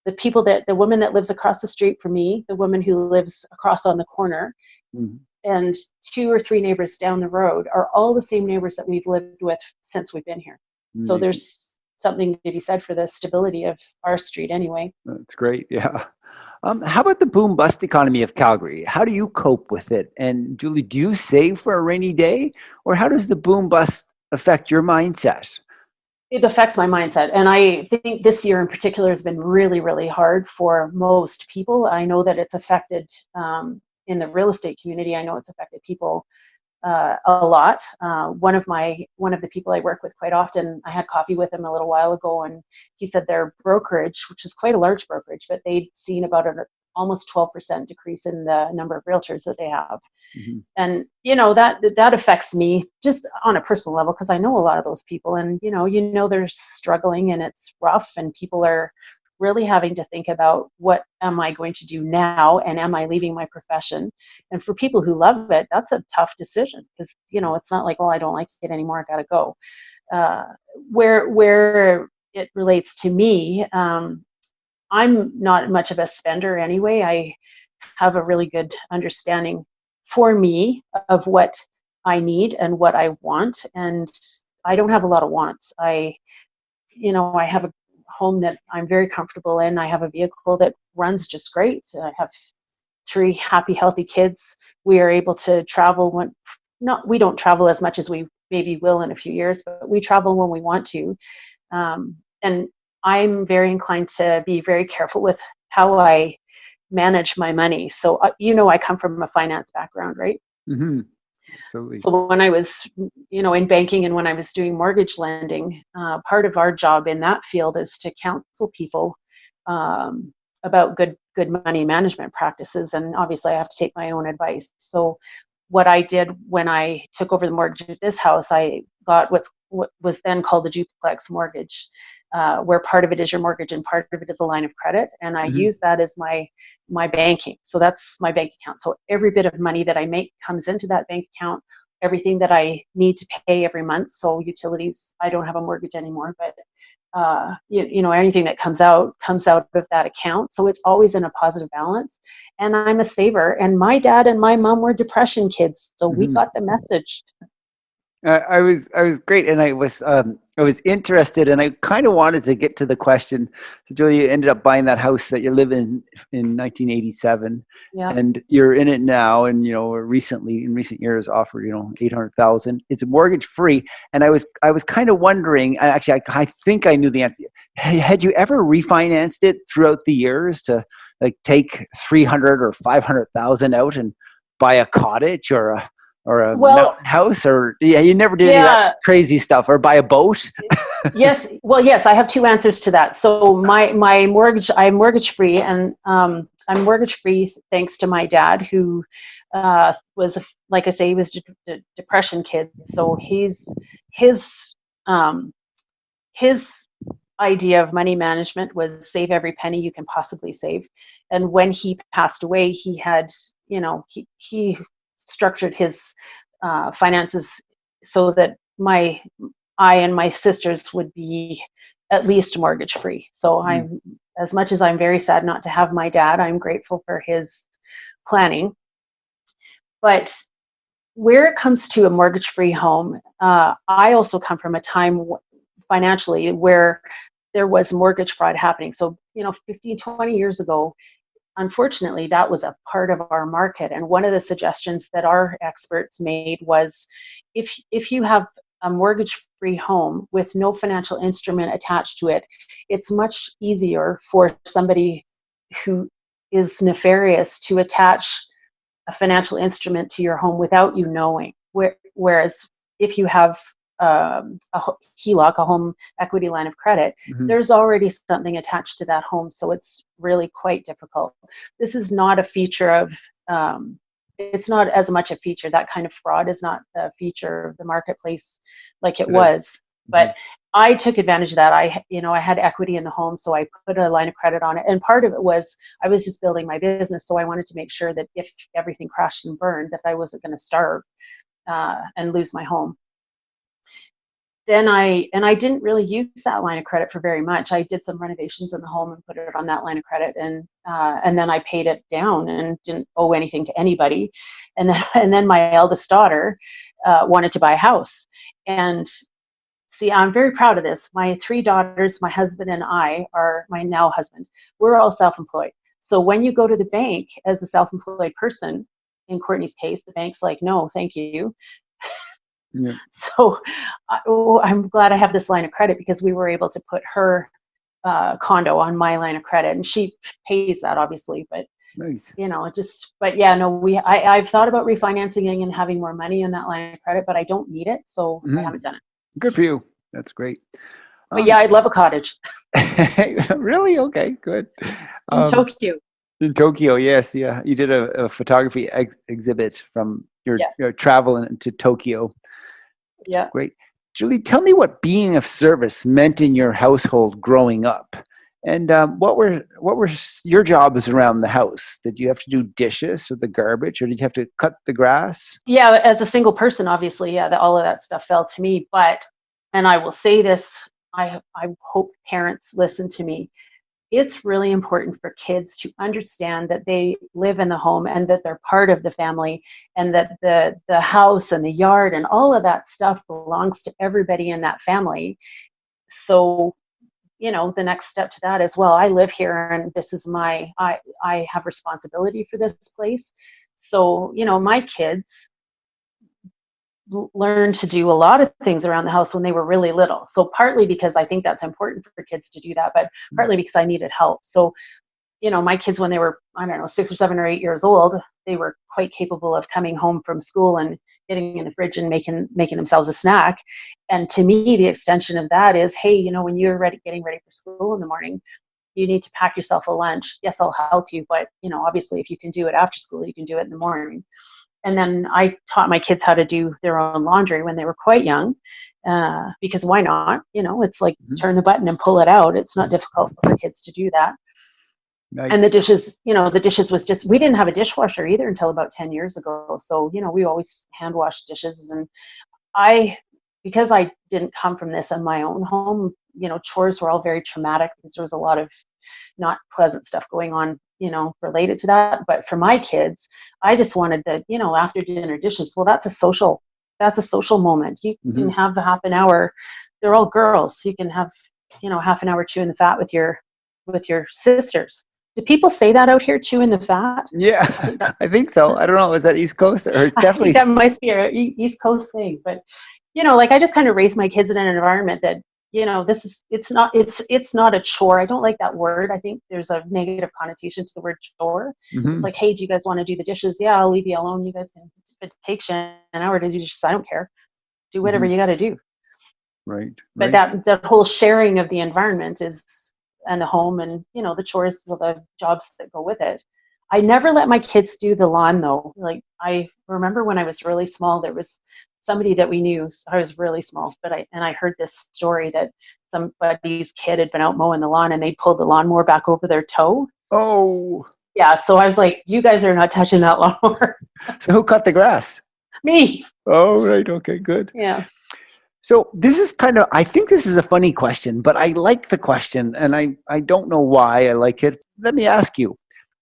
the woman that lives across the street from me, the woman who lives across on the corner, Mhm. and 2 or 3 neighbors down the road are all the same neighbors that we've lived with since we've been here. So Amazing. there's something to be said for the stability of our street anyway. That's great. Yeah. How about the boom bust economy of Calgary? How do you cope with it? And Julie, do you save for a rainy day, or how does the boom bust affect your mindset? It affects my mindset. And I think this year in particular has been really, really hard for most people. I know that it's affected, in the real estate community. I know it's affected people a lot. One of the people I work with quite often, I had coffee with him a little while ago, and he said their brokerage, which is quite a large brokerage, but they'd seen about an almost 12% decrease in the number of realtors that they have. Mhm. And that affects me just on a personal level, because I know a lot of those people, and they're struggling, and it's rough, and people are really having to think about, what am I going to do now, and am I leaving my profession? And for people who love it, that's a tough decision, because it's not like, well, I don't like it anymore, I gotta go. uh, where it relates to me, I'm not much of a spender anyway. I have a really good understanding, for me, of what I need and what I want, and I don't have a lot of wants. I have a home that I'm very comfortable in. I have a vehicle that runs just great. I have 3 happy, healthy kids. We are able to travel when not we don't travel as much as we maybe will in a few years, but we travel when we want to. And I'm very inclined to be very careful with how I manage my money. So, I come from a finance background, right? Mhm. Absolutely. So when I was, in banking, and when I was doing mortgage lending, part of our job in that field is to counsel people, about good money management practices, and obviously I have to take my own advice. So what I did when I took over the mortgage of this house, I got what was then called a duplex mortgage, where part of it is your mortgage and part of it is a line of credit, and I Hmm. use that as my banking. So that's my bank account. So every bit of money that I make comes into that bank account. Everything that I need to pay every month, so utilities, I don't have a mortgage anymore, but anything that comes out of that account. So it's always in a positive balance. And I'm a saver. And my dad and my mom were depression kids, so we Hmm. got the message. I was great, and I was interested, and I kind of wanted to get to the question. So, Julie, you ended up buying that house that you live in 1987, Yeah. and you're in it now, and recently in recent years offered 800,000. It's mortgage free, and I was kind of wondering. Actually, I think I knew the answer. Had you ever refinanced it throughout the years to like take 300 or 500,000 out and buy a cottage or a Well, mountain house, or yeah, you never did any of that yeah. crazy stuff, or buy a boat? Yes. Well, yes, I have two answers to that. So my mortgage, I'm mortgage free, and I'm mortgage free thanks to my dad, who was, like I say, he was depression kid. So his um, his idea of money management was save every penny you can possibly save. And when he passed away, he had, he structured his finances so that I and my sisters would be at least mortgage free. So Mm. I'm, as much as I'm very sad not to have my dad, I'm grateful for his planning. But where it comes to a mortgage free home, I also come from a time financially where there was mortgage fraud happening. So, 15, 20 years ago, unfortunately, that was a part of our market. And one of the suggestions that our experts made was, if you have a mortgage-free home with no financial instrument attached to it, it's much easier for somebody who is nefarious to attach a financial instrument to your home without you knowing. Whereas if you have a HELOC, a home equity line of credit, Hmm. there's already something attached to that home, so it's really quite difficult. This is not a feature of, it's not as much a feature, that kind of fraud is not a feature of the marketplace like it Today. was. Hmm. But I took advantage of that. I had equity in the home, so I put a line of credit on it. And part of it was I was just building my business, so I wanted to make sure that if everything crashed and burned, that I wasn't going to starve and lose my home. Then I didn't really use that line of credit for very much. I did some renovations in the home and put it on that line of credit, and then I paid it down and didn't owe anything to anybody. And then my eldest daughter wanted to buy a house, and see, I'm very proud of this. My three daughters, my husband, and I, are my now husband, we're all self-employed. So when you go to the bank as a self-employed person, in Courtney's case, the bank's like, no, thank you. Yeah. So I'm glad I have this line of credit, because we were able to put her condo on my line of credit, and she pays that obviously, but Nice. but yeah, no, I've thought about refinancing and having more money in that line of credit, but I don't need it, so I Hmm. haven't done it. Good for you. That's great. But Um, yeah, I'd love a cottage really? Okay, good. in Um, Tokyo. in Tokyo, yes, yeah. You did a photography exhibit from Yeah, your travel to Tokyo. That's yeah. great. Julie, tell me what being of service meant in your household growing up, and what were your jobs around the house? Did you have to do dishes or the garbage, or did you have to cut the grass? Yeah, as a single person, obviously, yeah, all of that stuff fell to me. But, and I will say this, I hope parents listen to me. It's really important for kids to understand that they live in the home and that they're part of the family, and that the house and the yard and all of that stuff belongs to everybody in that family. So, the next step to that as well, I live here, and this is I have responsibility for this place. So, my kids learned to do a lot of things around the house when they were really little. So partly because I think that's important for kids to do that, but partly because I needed help. So, my kids, when they were, I don't know, 6 or 7 or 8 years old, they were quite capable of coming home from school and getting in the fridge and making themselves a snack. And to me, the extension of that is, hey, when you're getting ready for school in the morning, you need to pack yourself a lunch. Yes, I'll help you, but obviously if you can do it after school, you can do it in the morning. And then I taught my kids how to do their own laundry when they were quite young, because why not? It's like turn the button and pull it out. It's not difficult for kids to do that. Nice. And the dishes was just, we didn't have a dishwasher either until about 10 years ago. So, we always hand washed dishes. And because I didn't come from this in my own home, chores were all very traumatic because there was a lot of not pleasant stuff going on, related to that. But for my kids, I just wanted that, after dinner dishes. Well, that's a social moment. You can have a half an hour. They're all girls. You can have, half an hour chewing the fat with your sisters. Do people say that out here, chewing the fat? Yeah, I think so. I don't know. Is that East Coast or it's definitely? I think that must be an East Coast thing. But, I just kind of raised my kids in an environment that, it's not a chore. I don't like that word. I think there's a negative connotation to the word chore. It's like, hey, do you guys want to do the dishes? Yeah, I'll leave you alone. You guys can, if it takes you an hour to do dishes, I don't care. Do whatever you got to do. Right. But that whole sharing of the environment and the home and, the chores, the jobs that go with it. I never let my kids do the lawn though. Like I remember when I was really small, there was somebody that we knew. I was really small, but I heard this story that somebody's kid had been out mowing the lawn and they pulled the lawnmower back over their toe. Oh. Yeah. So I was like, you guys are not touching that lawnmower. So who cut the grass? Me. Oh, right. Okay, good. Yeah. So this is I think this is a funny question, but I like the question and I don't know why I like it. Let me ask you,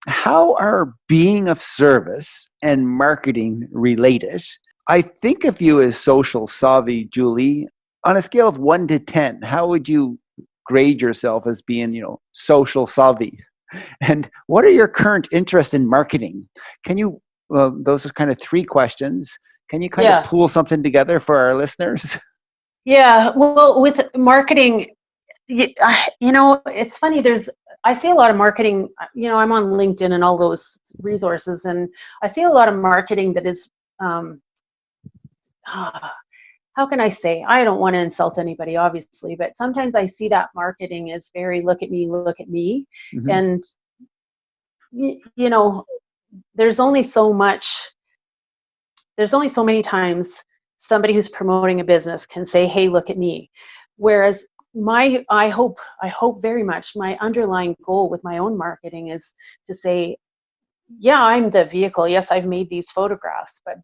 how are being of service and marketing related? I think of you as social savvy, Julie. On a scale of 1 to 10, how would you grade yourself as being, social savvy? And what are your current interests in marketing? Can you, those are kind of 3 questions. Can you kind of pull something together for our listeners? Yeah, well, with marketing, it's funny. I see a lot of marketing, I'm on LinkedIn and all those resources, and I see a lot of marketing that is, how can I say? I don't want to insult anybody, obviously, but sometimes I see that marketing is very look at me. Mm-hmm. And, there's only so many times somebody who's promoting a business can say, hey, look at me. Whereas I hope very much my underlying goal with my own marketing is to say, yeah, I'm the vehicle. Yes, I've made these photographs, but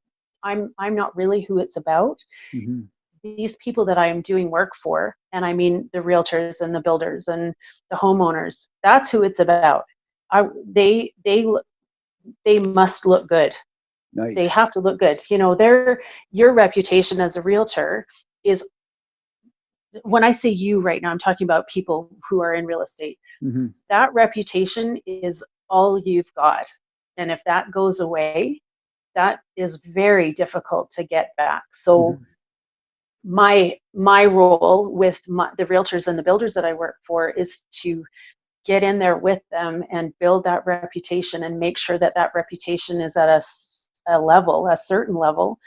I'm not really who it's about. Mm-hmm. These people that I am doing work for, and I mean the realtors and the builders and the homeowners, that's who it's about. They must look good. Nice. They have to look good. Your reputation as a realtor is, when I say you right now, I'm talking about people who are in real estate. Mm-hmm. That reputation is all you've got. And if that goes away, that is very difficult to get back. So my role with the realtors and the builders that I work for is to get in there with them and build that reputation and make sure that reputation is at a certain level,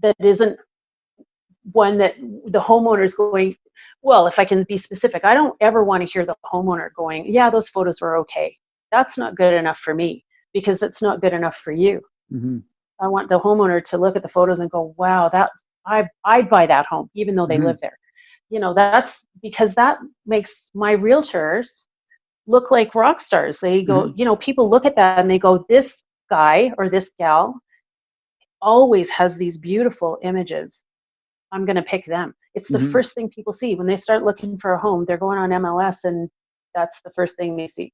that isn't one that the homeowner is going, well, if I can be specific, I don't ever want to hear the homeowner going, yeah, those photos were okay. That's not good enough for me, because it's not good enough for you. Mm-hmm. I want the homeowner to look at the photos and go, wow, I'd buy that home, even though they live there. That's because that makes my realtors look like rock stars. They go, people look at that and they go, this guy or this gal always has these beautiful images. I'm going to pick them. It's the first thing people see when they start looking for a home. They're going on MLS and that's the first thing they see.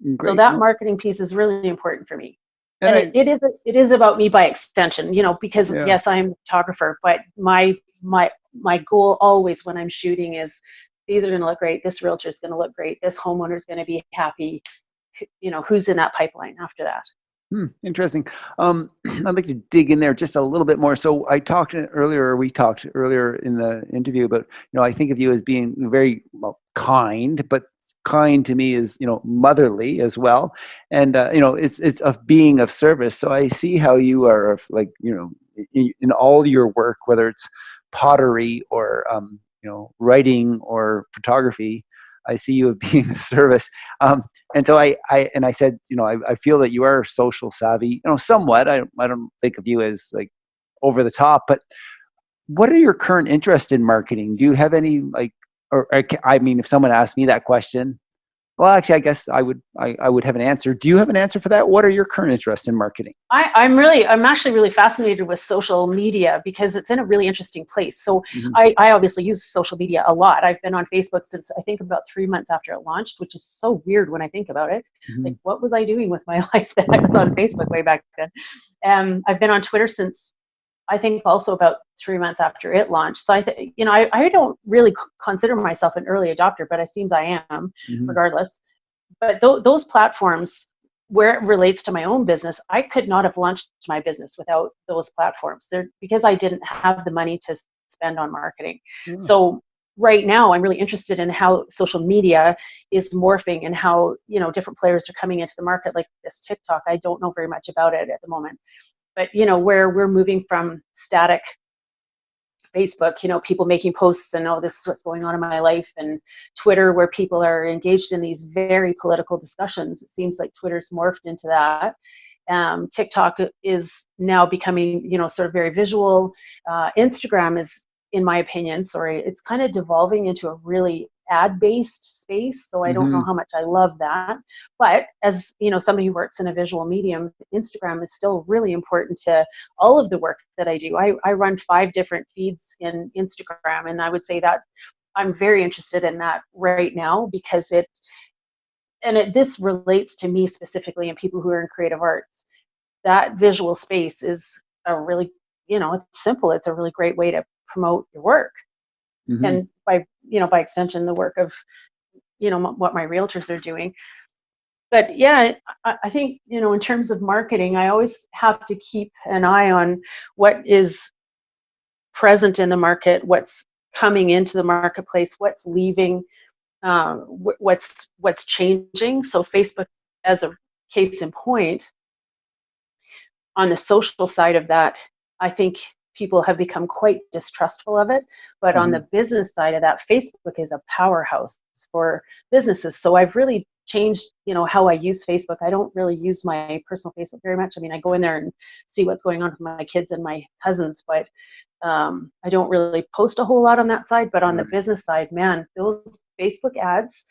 Great. So that marketing piece is really important for me. And it is about me by extension, because yes, I'm a photographer, but my goal always when I'm shooting is, these are going to look great. This realtor is going to look great. This homeowner is going to be happy. Who's in that pipeline after that? Interesting. I'd like to dig in there just a little bit more. So we talked earlier in the interview about, I think of you as being very kind, but kind to me is, motherly as well. And, it's of being of service. So I see how you are like, in all your work, whether it's pottery or, writing or photography, I see you as being a service. And so I said, I feel that you are social savvy, somewhat. I don't think of you as like over the top, but what are your current interests in marketing? Do you have any if someone asked me that question, well, actually, I guess I would have an answer. Do you have an answer for that? What are your current interests in marketing? I'm actually really fascinated with social media because it's in a really interesting place. So I obviously use social media a lot. I've been on Facebook since I think about 3 months after it launched, which is so weird when I think about it. Like, what was I doing with my life that I was on Facebook way back then? I've been on Twitter since I think also about 3 months after it launched. So I don't really consider myself an early adopter, but it seems I am regardless. But those platforms, where it relates to my own business, I could not have launched my business without those platforms. Because I didn't have the money to spend on marketing. So right now I'm really interested in how social media is morphing and how, different players are coming into the market, like this TikTok. I don't know very much about it at the moment. But, where we're moving from static Facebook, people making posts and, oh, this is what's going on in my life, and Twitter, where people are engaged in these very political discussions. It seems like Twitter's morphed into that. TikTok is now becoming, sort of very visual. Instagram is, in my opinion, it's kind of devolving into a really ad-based space. So I don't know how much I love that. But as, somebody who works in a visual medium, Instagram is still really important to all of the work that I do. I run 5 different feeds in Instagram, and I would say that I'm very interested in that right now because this relates to me specifically and people who are in creative arts. That visual space is a really, it's simple. It's a really great way to promote your work. And by extension, the work of, what my realtors are doing. But yeah, I think, in terms of marketing, I always have to keep an eye on what is present in the market, what's coming into the marketplace, what's leaving, what's changing. So Facebook, as a case in point, on the social side of that, I think people have become quite distrustful of it. But on the business side of that, Facebook is a powerhouse for businesses. So I've really changed, how I use Facebook. I don't really use my personal Facebook very much. I mean, I go in there and see what's going on with my kids and my cousins, but I don't really post a whole lot on that side. But on the business side, man, those Facebook ads,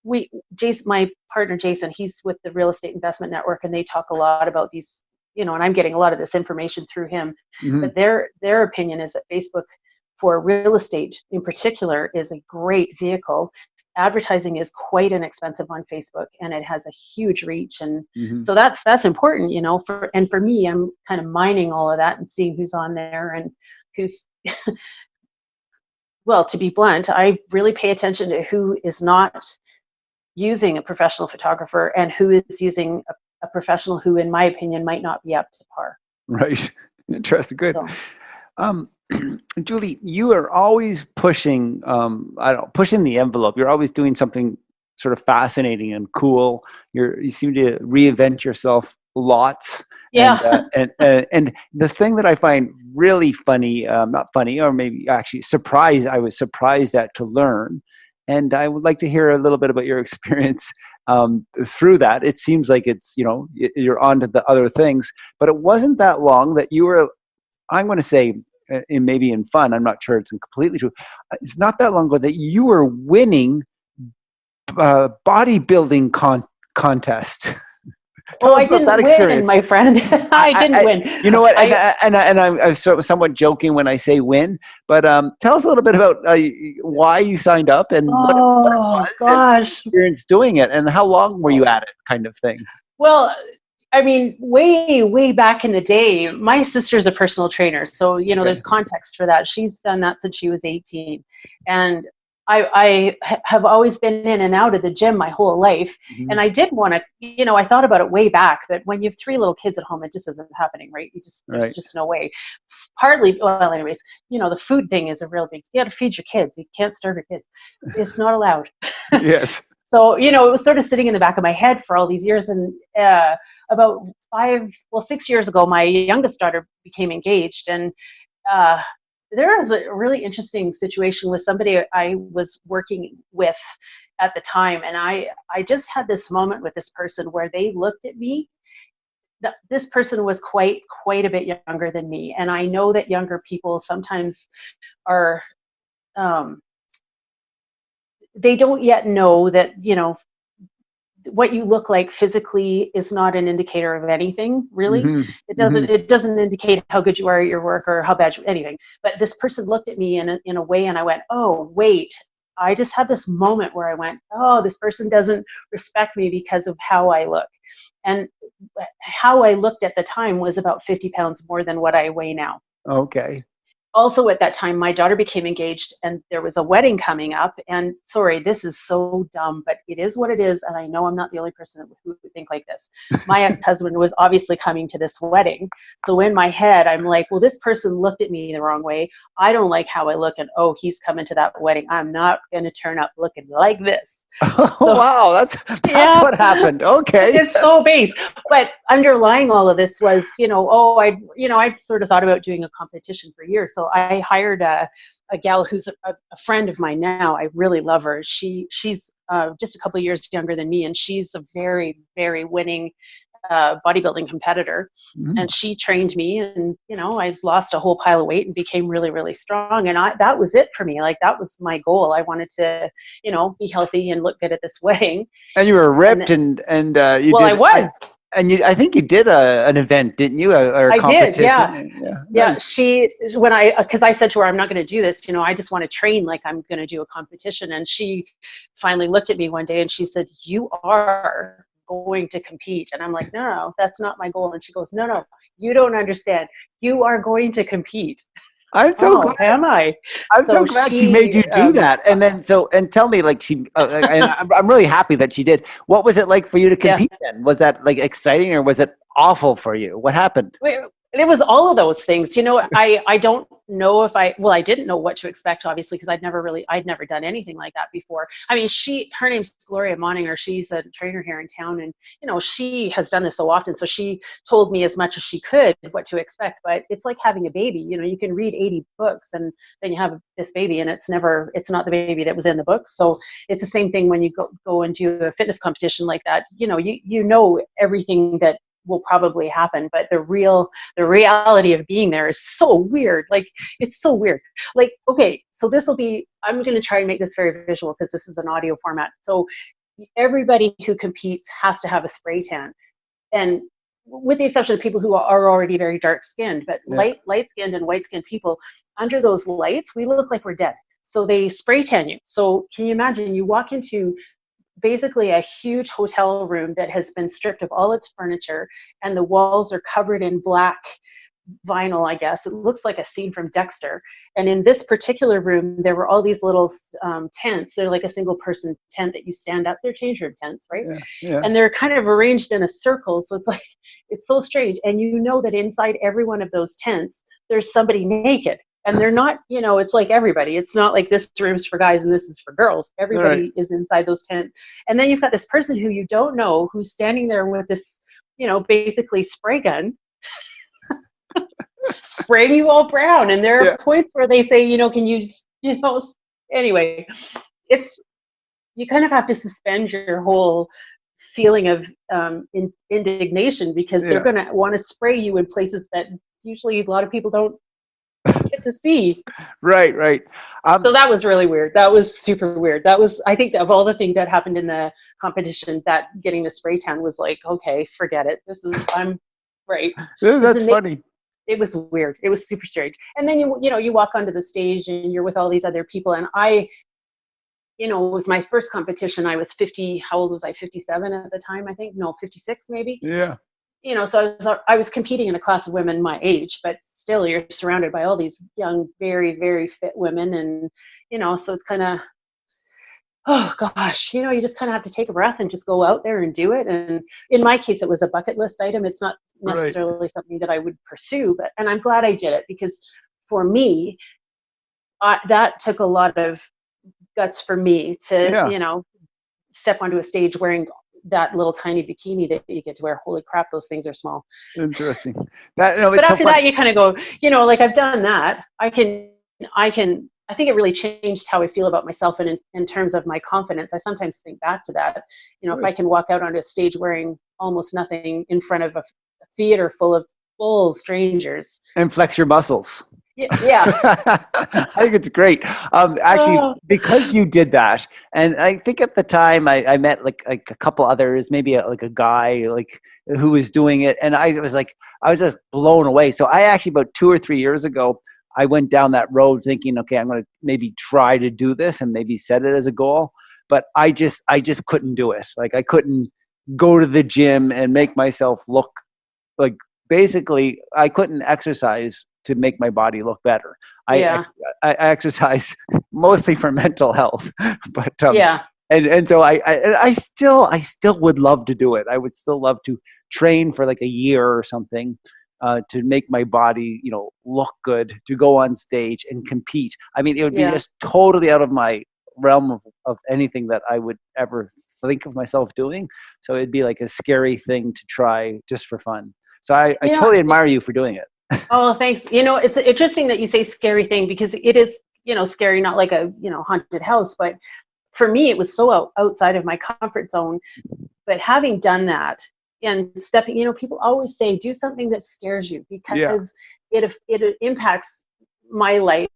my partner Jason, he's with the Real Estate Investment Network, and they talk a lot about these, and I'm getting a lot of this information through him. But their opinion is that Facebook, for real estate in particular, is a great vehicle. Advertising is quite inexpensive on Facebook, and it has a huge reach, and so that's important, for me, I'm kind of mining all of that and seeing who's on there and who's well, to be blunt, I really pay attention to who is not using a professional photographer and who is using a professional who, in my opinion, might not be up to par. Right. Interesting. Good. So. Julie, you are always pushing the envelope. You're always doing something sort of fascinating and cool. You seem to reinvent yourself lots. Yeah. And the thing that I find really funny, not funny, or maybe actually I was surprised at to learn. And I would like to hear a little bit about your experience through that. It seems like it's, you're on to the other things, but it wasn't that long that you were, I'm going to say, maybe in fun, I'm not sure it's completely true. It's not that long ago that you were winning bodybuilding contest. I didn't win, my friend. I didn't win. You know what? And I'm somewhat joking when I say win, but tell us a little bit about why you signed up and what it was, and experience doing it, and how long were you at it, kind of thing. Well, I mean, way back in the day, my sister's a personal trainer, so there's context for that. She's done that since she was 18, and I have always been in and out of the gym my whole life. And I did want to, I thought about it way back, but when you have 3 little kids at home, it just isn't happening, right? There's just no way. Partly, well, anyways, the food thing is a real big, you got to feed your kids. You can't starve your kids. It's not allowed. Yes. So, it was sort of sitting in the back of my head for all these years. And about 6 years ago, my youngest daughter became engaged. And there was a really interesting situation with somebody I was working with at the time, and I just had this moment with this person where they looked at me. This person was quite a bit younger than me, and I know that younger people sometimes are they don't yet know that, what you look like physically is not an indicator of anything, really. Hmm. It Hmm. doesn't indicate how good you are at your work or how bad anything. But this person looked at me in a way, and I went, oh wait, I just had this moment where I went, oh, this person doesn't respect me because of how I look. And how I looked at the time was about 50 pounds more than what I weigh now. Okay. Also at that time, my daughter became engaged and there was a wedding coming up. And sorry, this is so dumb, but it is what it is. And I know I'm not the only person who would think like this. My ex-husband was obviously coming to this wedding. So in my head, I'm like, well, this person looked at me the wrong way. I don't like how I look. And oh, he's coming to that wedding. I'm not going to turn up looking like this. Oh, So wow. That's yeah, what happened. Okay. it's so base. But underlying all of this was, I sort of thought about doing a competition for years. So I hired a gal who's a friend of mine now. I really love her. She's just a couple of years younger than me, and she's a very, very winning bodybuilding competitor. Mhm. And she trained me, and I lost a whole pile of weight and became really, really strong. And that was it for me. Like, that was my goal. I wanted to, be healthy and look good at this wedding. And you were And ripped, and you well, I did. was. I think you did an event, didn't you? Or a I did, yeah. competition? Yeah. Yeah, Nice. because I said to her, I'm not going to do this, I just want to train like I'm going to do a competition. And she finally looked at me one day and she said, you are going to compete. And I'm like, no, that's not my goal. And she goes, no, you don't understand. You are going to compete. I'm so Oh, glad. am I? I'm so So glad she made she, you do that. And then, and tell me, like, and I'm really happy that she did. What was it like for you to yeah. compete then? Was that like exciting, or was it awful for you? What happened? It was all of those things. I don't know if I didn't know what to expect, obviously, because I'd never done anything like that before. I mean, her name's Gloria Moninger. She's a trainer here in town, and she has done this so often. So she told me as much as she could what to expect. But it's like having a baby. You can read 80 books, and then you have this baby, and it's not the baby that was in the book. So it's the same thing when you go and do a fitness competition like that. You know everything that will probably happen, but the reality of being there is so weird. Like, it's so weird. Like, okay, so I'm going to try and make this very visual because this is an audio format. So everybody who competes has to have a spray tan, and with the exception of people who are already very dark skinned, but Yeah. light skinned and white skinned people, under those lights, we look like we're dead. So they spray tan you. So can you imagine, you walk into basically a huge hotel room that has been stripped of all its furniture, and the walls are covered in black vinyl, I guess. It looks like a scene from Dexter. And in this particular room, there were all these little tents. They're like a single person tent that you stand up. They're change room tents, right? Yeah. Yeah. And they're kind of arranged in a circle. So it's so strange. And that inside every one of those tents, there's somebody naked. And they're not, it's like everybody. It's not like this room's for guys and this is for girls. Everybody Right. is inside those tents. And then you've got this person who you don't know who's standing there with this, basically spray gun, spraying you all brown. And there Yeah. are points where they say, can you, anyway, you kind of have to suspend your whole feeling of indignation, because they're Yeah. going to want to spray you in places that usually a lot of people don't get to see. Right. Right. So that was really weird. That was super weird. That was, I think, of all the things that happened in the competition, that getting the spray tan was like, okay, forget it. I'm right. That's funny. It was weird. It was super strange. And then you walk onto the stage and you're with all these other people. And it was my first competition. I was 50. How old was I? 57 at the time, I think. No, 56 maybe. Yeah. So I was competing in a class of women my age, but still you're surrounded by all these young, very, very fit women. And, so it's kind of, oh gosh, you just kind of have to take a breath and just go out there and do it. And in my case, it was a bucket list item. It's not necessarily something that I would pursue, and I'm glad I did it, because for me, that took a lot of guts for me to, step onto a stage wearing that little tiny bikini that you get to wear. Holy crap, those things are small. Interesting. But after that, you kind of go, like, I've done that. I can I think it really changed how I feel about myself, and in terms of my confidence. I sometimes think back to that. If I Good. can walk out onto a stage wearing almost nothing in front of a theater full of full strangers. And flex your muscles. Yeah. I think it's great. Actually, Oh, because you did that, and I think at the time I met like a couple others, maybe like a guy like who was doing it, and I was just blown away. So I actually about 2 or 3 years ago, I went down that road thinking, okay, I'm going to maybe try to do this and maybe set it as a goal, but I just couldn't do it. Like I couldn't go to the gym and make myself look like basically I couldn't exercise to make my body look better. I yeah. I exercise mostly for mental health, but Yeah. and so I still would love to do it. I would still love to train for like a year or something to make my body look good, to go on stage and compete. I mean, it would be Yeah. just totally out of my realm of anything that I would ever think of myself doing. So it'd be like a scary thing to try just for fun. So I You know, totally admire you for doing it. oh, thanks. It's interesting that you say scary thing, because it is, scary, not like a, haunted house, but for me, it was so outside of my comfort zone. But having done that and stepping, people always say, do something that scares you, Yeah, because it impacts my life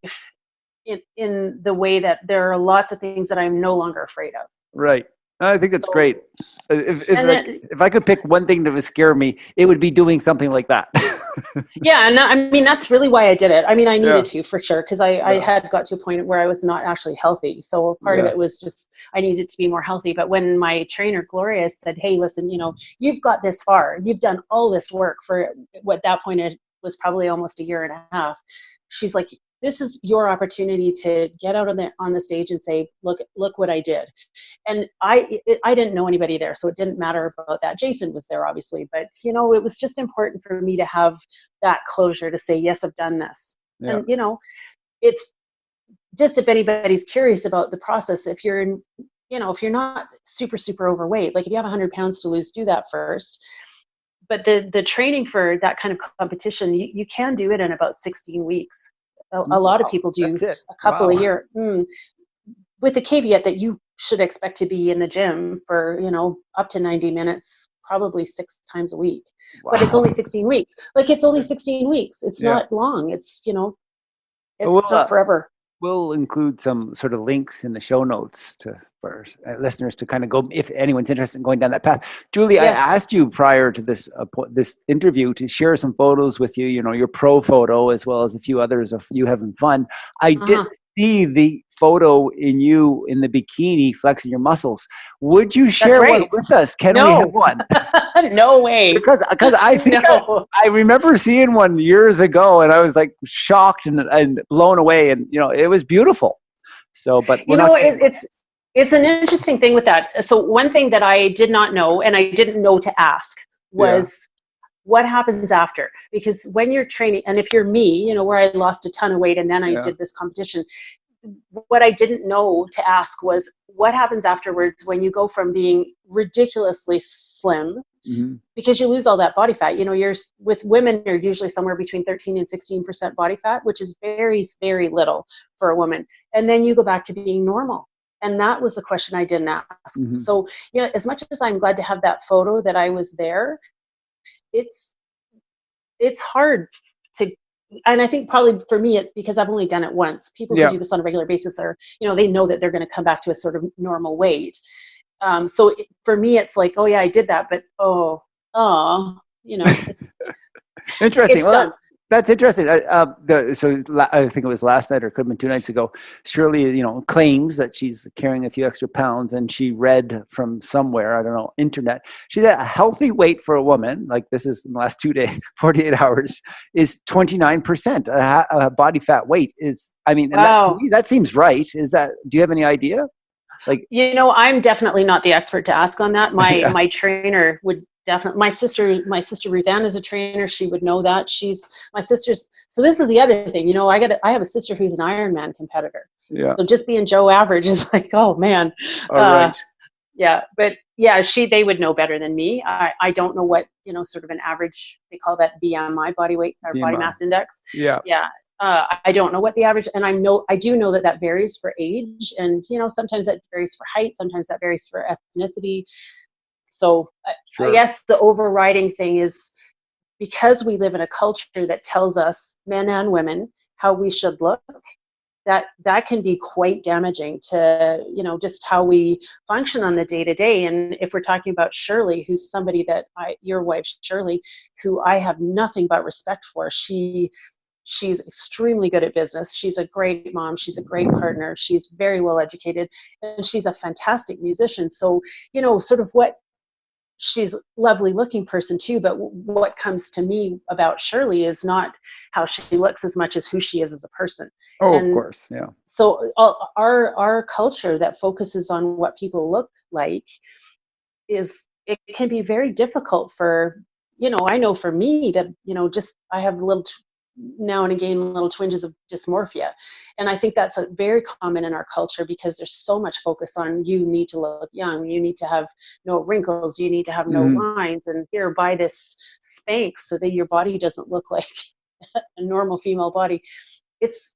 in the way that there are lots of things that I'm no longer afraid of. right. I think it's So, great. If and like then, if I could pick one thing that would scare me, it would be doing something like that. yeah, and I mean, that's really why I did it. I mean, I Yeah, needed to, for sure, because I yeah, had got to a point where I was not actually healthy. So part of yeah. it was just I needed to be more healthy. But when my trainer Gloria said, "Hey, listen, you've got this far. You've done all this work for what at that point it was probably almost a year and a half." She's like, "This is your opportunity to get out on the stage and say, look what I did." And I didn't know anybody there, so it didn't matter about that. Jason was there, obviously, but it was just important for me to have that closure to say, yes, I've done this. Yeah. And it's just, if anybody's curious about the process, if you're in, if you're not super super overweight, like if you have 100 pounds to lose, do that first. But the training for that kind of competition, you can do it in about 16 weeks. A lot of Wow, people do that's it. a couple a Wow. year. With the caveat that you should expect to be in the gym for up to 90 minutes, probably 6 times a week. But it's Wow. only 16 weeks. Like, it's only 16 weeks. It's Yeah. not long. It's We'll not forever. we'll include some sort of links in the show notes for listeners to kind of go if anyone's interested in going down that path. Julie, I Yeah. asked you prior to this interview to share some photos with you. Your pro photo as well as a few others of you having fun. I did Uh-huh. see the photo in you in the bikini flexing your muscles. Would you That's share one right. with us? Can we have No. one? No way. Because I think No. I remember seeing one years ago and I was like shocked and blown away, and it was beautiful. So, but we're not getting. It's an interesting thing with that. So one thing that I did not know, and I didn't know to ask, Yeah, was what happens after. Because when you're training, and if you're me, where I lost a ton of weight and then I yeah, did this competition, what I didn't know to ask was what happens afterwards when you go from being ridiculously slim, hmm, because you lose all that body fat. You're with women, you're usually somewhere between 13 and 16% body fat, which is very, very little for a woman. And then you go back to being normal. And that was the question I didn't ask. hmm. So, as much as I'm glad to have that photo that I was there, it's hard to, and I think probably for me, it's because I've only done it once. People who Yeah. do this on a regular basis are, they know that they're going to come back to a sort of normal weight. So for me, it's like, oh yeah, I did that, but it's Interesting. it's Well, done. that's interesting. I think it was last night or could have been 2 nights ago. Shirley, claims that she's carrying a few extra pounds, and she read from somewhere, I don't know, internet. She's at a healthy weight for a woman, like this is in the last 2 days, 48 hours, is 29%. A body fat weight is, I mean, and that, to Wow. me, that seems right. Do you have any idea? Like, I'm definitely not the expert to ask on that. My yeah, my trainer would definitely. My sister Ruth Ann is a trainer. She would know that. She's my sister's. So this is the other thing. I have a sister who's an Ironman competitor. yeah. So just being Joe average is like, oh man. All Uh, right. yeah, but yeah, they would know better than me. I don't know what, sort of an average, they call that BMI, body weight or body BMI. mass index. Yeah. Yeah. I don't know what the average, and I do know that that varies for age, and sometimes that varies for height, sometimes that varies for ethnicity. So I Sure. guess the overriding thing is, because we live in a culture that tells us, men and women, how we should look, that can be quite damaging to just how we function on the day to day. And if we're talking about Shirley, who's somebody that your wife Shirley, who I have nothing but respect for, she's extremely good at business. She's a great mom. She's a great partner. She's very well educated, and she's a fantastic musician. So, sort of what she's a lovely looking person too, but what comes to me about Shirley is not how she looks as much as who she is as a person. Oh, of And course. Yeah. so our culture that focuses on what people look like it can be very difficult for, I know for me that, just I have now and again little twinges of dysmorphia. And I think that's very common in our culture, because there's so much focus on, you need to look young, you need to have no wrinkles, you need to have no Mhm. lines, and here, buy this Spanx so that your body doesn't look like a normal female body. It's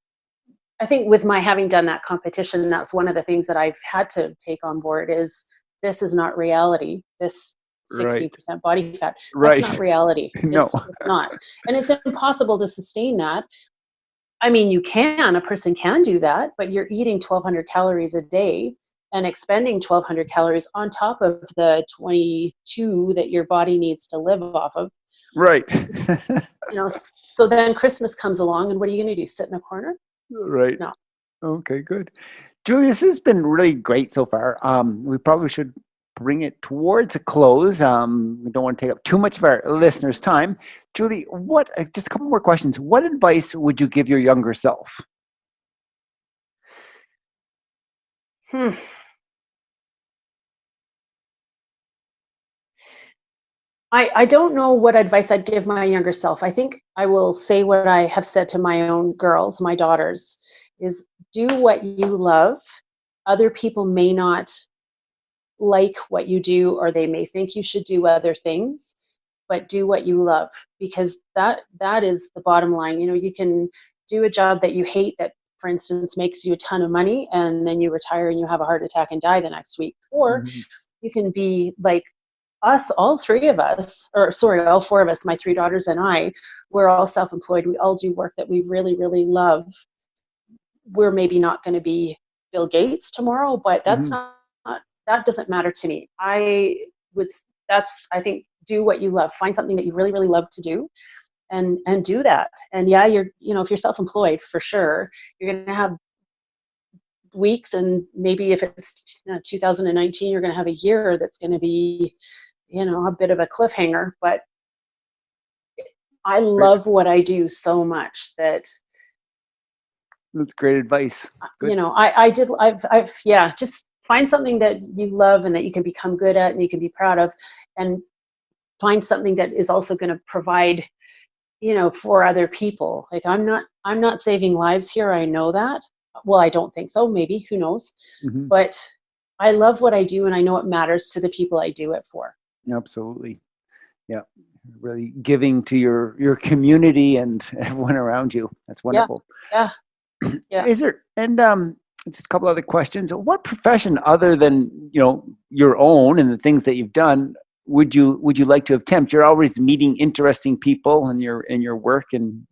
I think with my having done that competition, that's one of the things that I've had to take on board is, this is not reality. This Right. 16% body fat, that's not Right. reality. No. It's not. And it's impossible to sustain that. I mean, a person can do that, but you're eating 1,200 calories a day and expending 1,200 calories on top of the 22 that your body needs to live off of. Right. So then Christmas comes along, and what are you going to do? Sit in a corner? Right. No. Okay, good. Julie, this has been really great so far. We probably should bring it towards a close. We don't want to take up too much of our listeners' time. Julie, just a couple more questions. What advice would you give your younger self? Hmm. I don't know what advice I'd give my younger self. I think I will say what I have said to my own girls, my daughters, is, do what you love. Other people may not like what you do, or they may think you should do other things, but do what you love, because that is the bottom line. You can do a job that you hate, that, for instance, makes you a ton of money, and then you retire and you have a heart attack and die the next week. Or Mhm. you can be like us, all three of us, or sorry, all four of us, my three daughters and I, we're all self-employed. We all do work that we really, really love. We're maybe not going to be Bill Gates tomorrow, but Mhm. that doesn't matter to me. I think, do what you love. Find something that you really, really love to do, and do that. And yeah, if you're self-employed, for sure, you're going to have weeks, and maybe if it's 2019, you're going to have a year that's going to be a bit of a cliffhanger. But I Right. love what I do so much that That's great advice. Good. yeah, just find something that you love and that you can become good at and you can be proud of, and find something that is also going to provide for other people. Like, I'm not saving lives here, I know that. Well, I don't think so, maybe, who knows. Mhm. But I love what I do, and I know it matters to the people I do it for. Absolutely. Yeah. Really giving to your community and everyone around you. That's Yeah, wonderful. yeah, yeah. Is there, and just a couple other questions. What profession other than, your own and the things that you've done would you like to attempt? You're always meeting interesting people in your work and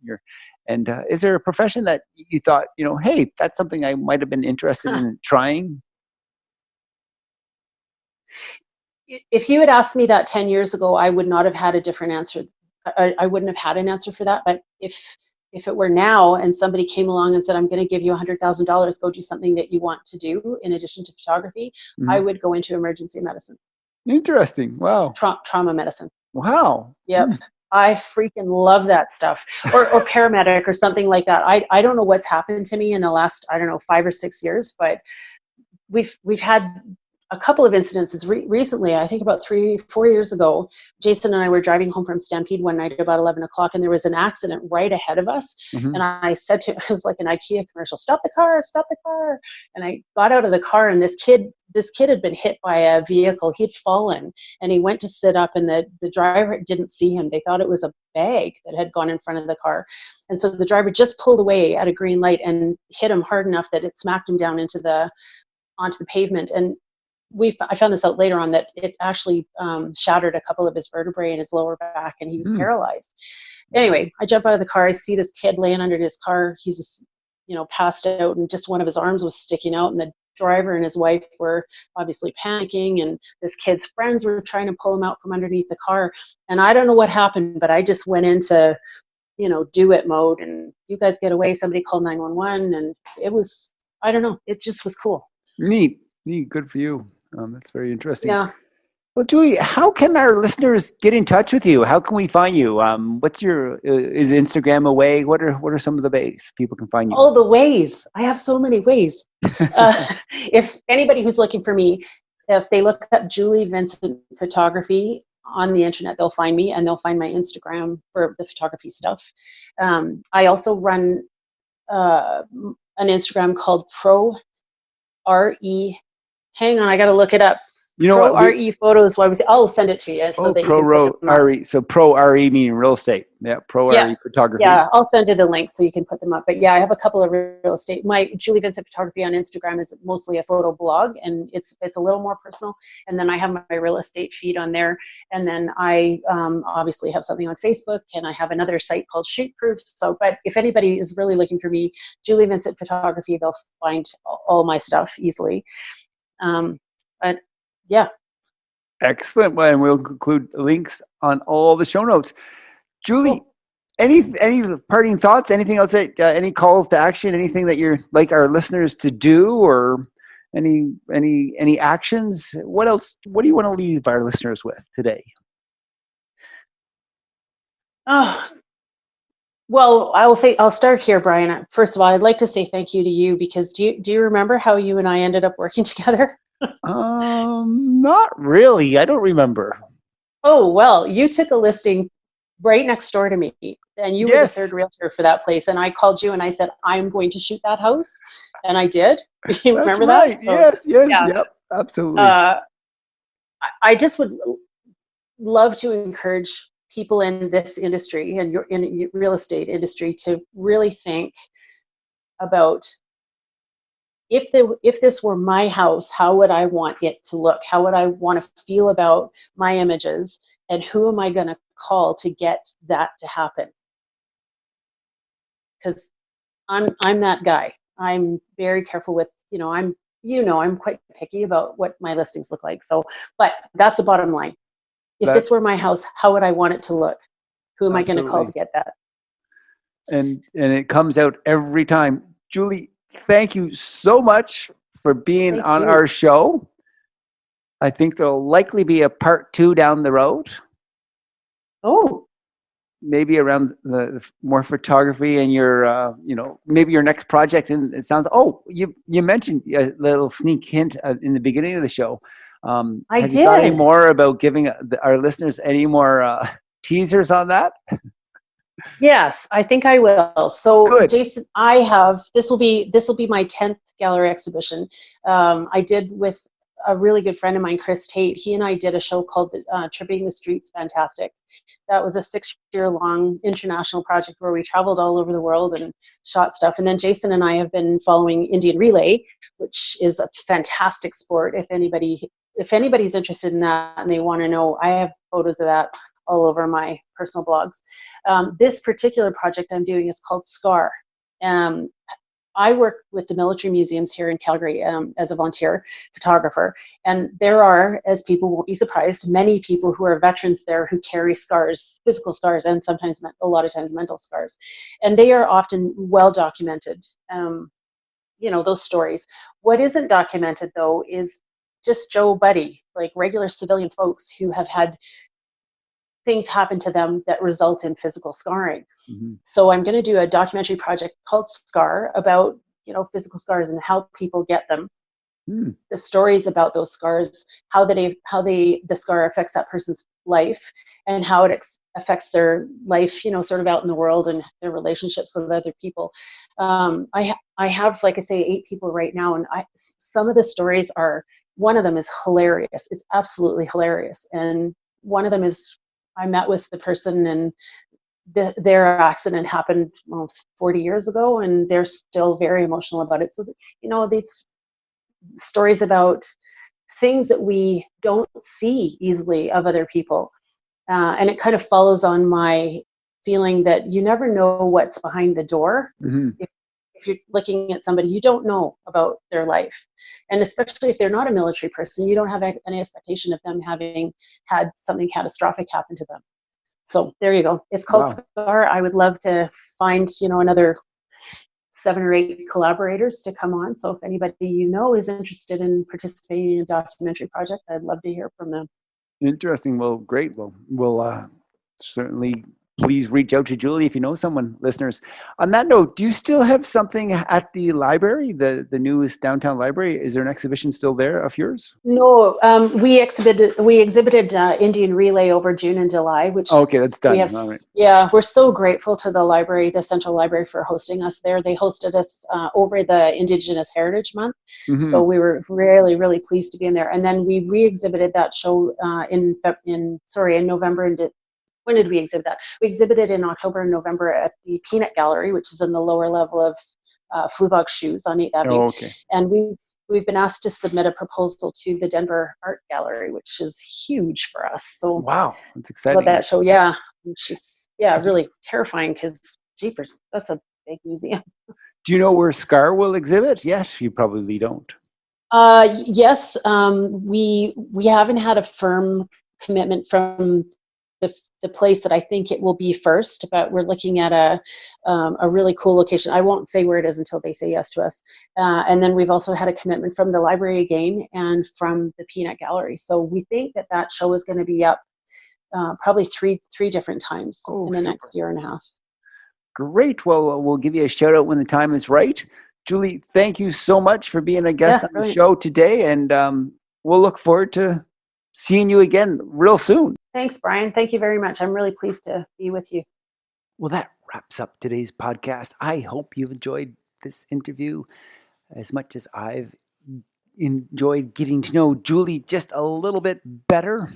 is there a profession that you thought, hey, that's something I might have been interested Huh. in trying? If you had asked me that 10 years ago, I would not have had a different answer. I wouldn't have had an answer for that. But if it were now, and somebody came along and said, I'm going to give you $100,000, go do something that you want to do in addition to photography, I Mhm. would go into emergency medicine, Interesting. Wow. trauma medicine. Wow. Yep. Hmm. I freaking love that stuff. Or paramedic or something like that. I don't know what's happened to me in the last, I don't know, 5 or 6 years, but we've had a couple of incidences recently. I think about 3-4 years ago, Jason and I were driving home from Stampede one night at about 11 o'clock, and there was an accident right ahead of us. Mm-hmm. And I said to, it was like an IKEA commercial, stop the car, stop the car. And I got out of the car, and this kid had been hit by a vehicle. He'd fallen, and he went to sit up, and the driver didn't see him. They thought it was a bag that had gone in front of the car. And so the driver just pulled away at a green light and hit him hard enough that it smacked him down onto the pavement. And I found this out later on, that it actually shattered a couple of his vertebrae in his lower back, and he was paralyzed. Anyway, I jump out of the car. I see this kid laying under his car. He's, passed out, and just one of his arms was sticking out. And the driver and his wife were obviously panicking, and this kid's friends were trying to pull him out from underneath the car. And I don't know what happened, but I just went into, do it mode, and you guys get away. Somebody called 911, and it was, I don't know, it just was cool. Neat. Good for you. That's very interesting. Yeah. Well, Julie, how can our listeners get in touch with you? How can we find you? What's your, is Instagram a way? What are some of the ways people can find you? Oh, the ways. I have so many ways. If anybody who's looking for me, if they look up Julie Vincent Photography on the internet, they'll find me, and they'll find my Instagram for the photography stuff. I also run an Instagram called Pro RE. Hang on, I got to look it up. Pro RE photos. I'll send it to you so that you can put them up. RE. So Pro RE meaning real estate. Yeah, Pro RE photography. Yeah, I'll send you the link so you can put them up. But yeah, I have a couple of real estate. My Julie Vincent Photography on Instagram is mostly a photo blog, and it's a little more personal. And then I have my real estate feed on there. And then I obviously have something on Facebook, and I have another site called Shootproof. So, but if anybody is really looking for me, Julie Vincent Photography, they'll find all my stuff easily. But yeah. Excellent. Well, and we'll include links on all the show notes. Julie, cool. Any parting thoughts? Anything else that any calls to action? Anything that you're like our listeners to do, or any actions? What else? What do you want to leave our listeners with today? Oh, well, I'll start here, Brian. First of all, I'd like to say thank you to you, because do you remember how you and I ended up working together? Not really. I don't remember. Oh, well, you took a listing right next door to me, and you were the third realtor for that place. And I called you and I said, I'm going to shoot that house. And I did. You remember that? So, yes. Yep, absolutely. I just would love to encourage people in this industry and in real estate industry to really think about, if this were my house, how would I want it to look? How would I want to feel about my images? And who am I going to call to get that to happen? Because I'm that guy. I'm very careful with, I'm quite picky about what my listings look like. So, but that's the bottom line. If this were my house, how would I want it to look? Who am I going to call to get that? And it comes out every time. Julie, thank you so much for being on our show. I think there'll likely be a part 2 down the road. Oh. Maybe around the more photography and your, maybe your next project. And it sounds, you mentioned a little sneak hint in the beginning of the show. I did. You thought any more about giving our listeners any more teasers on that? Yes, I think I will. So, good. Jason, this will be my 10th gallery exhibition. I did with a really good friend of mine, Chris Tate. He and I did a show called Tripping the Streets Fantastic. That was a 6-year-long international project where we traveled all over the world and shot stuff. And then Jason and I have been following Indian Relay, which is a fantastic sport. If anybody's interested in that and they want to know, I have photos of that all over my personal blogs. This particular project I'm doing is called SCAR. I work with the military museums here in Calgary as a volunteer photographer. And there are, as people won't be surprised, many people who are veterans there who carry scars, physical scars, and sometimes, a lot of times, mental scars. And they are often well documented, those stories. What isn't documented, though, is just Joe Buddy, like regular civilian folks who have had things happen to them that result in physical scarring. Mm-hmm. So I'm going to do a documentary project called SCAR about, physical scars and how people get them. Hmm. the stories about those scars, the scar affects that person's life, and how it affects their life, sort of out in the world and their relationships with other people. I have, like I say, 8 people right now, and some of the stories are. One of them is hilarious. It's absolutely hilarious, and one of them is I met with the person and their accident happened 40 years ago, and they're still very emotional about it. So, these stories about things that we don't see easily of other people. And it kind of follows on my feeling that you never know what's behind the door. Mm-hmm. If you're looking at somebody, you don't know about their life. And especially if they're not a military person, you don't have any expectation of them having had something catastrophic happen to them. So there you go. It's called Wow. Scar. I would love to find, another 7 or 8 collaborators to come on. So if anybody is interested in participating in a documentary project, I'd love to hear from them. Interesting. Well, great. Well, we'll certainly please reach out to Julie if you know someone, listeners. On that note, do you still have something at the library, the newest downtown library? Is there an exhibition still there of yours? No, we exhibited Indian Relay over June and July, which Oh, okay, that's we done. have. All right. Yeah, we're so grateful to the library, the Central Library, for hosting us there. They hosted us over the Indigenous Heritage Month, Mm-hmm. so we were really, really pleased to be in there. And then we re-exhibited that show in November. And when did we exhibit that? We exhibited in October and November at the Peanut Gallery, which is in the lower level of Fluvox Shoes on 8th Avenue. Oh, okay. And we've been asked to submit a proposal to the Denver Art Gallery, which is huge for us. So Wow, that's about exciting. that show, yeah, she's really terrifying because jeepers, that's a big museum. Do you know where Scar will exhibit? Yes, you probably don't. Yes, we haven't had a firm commitment from the place that I think it will be first, but we're looking at a really cool location. I won't say where it is until they say yes to us. And then we've also had a commitment from the library again and from the Peanut Gallery. So we think that show is going to be up probably three different times in the next year and a half. Great. Well, we'll give you a shout out when the time is right. Julie, thank you so much for being a guest on the show today. And we'll look forward to seeing you again real soon. Thanks, Brian. Thank you very much. I'm really pleased to be with you. Well, that wraps up today's podcast. I hope you've enjoyed this interview as much as I've enjoyed getting to know Julie just a little bit better.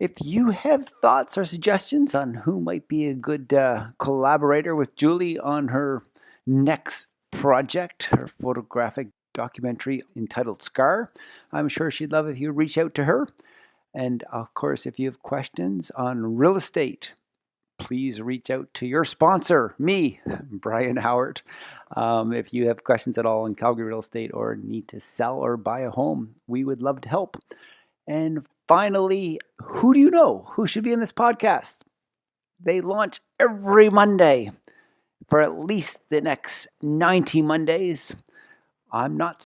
If you have thoughts or suggestions on who might be a good collaborator with Julie on her next project, her photographic documentary entitled Scar, I'm sure she'd love if you reach out to her. And of course, if you have questions on real estate, please reach out to your sponsor, me, Brian Howard. If you have questions at all on Calgary real estate or need to sell or buy a home, we would love to help. And finally, who do you know who should be in this podcast? They launch every Monday for at least the next 90 Mondays. I'm not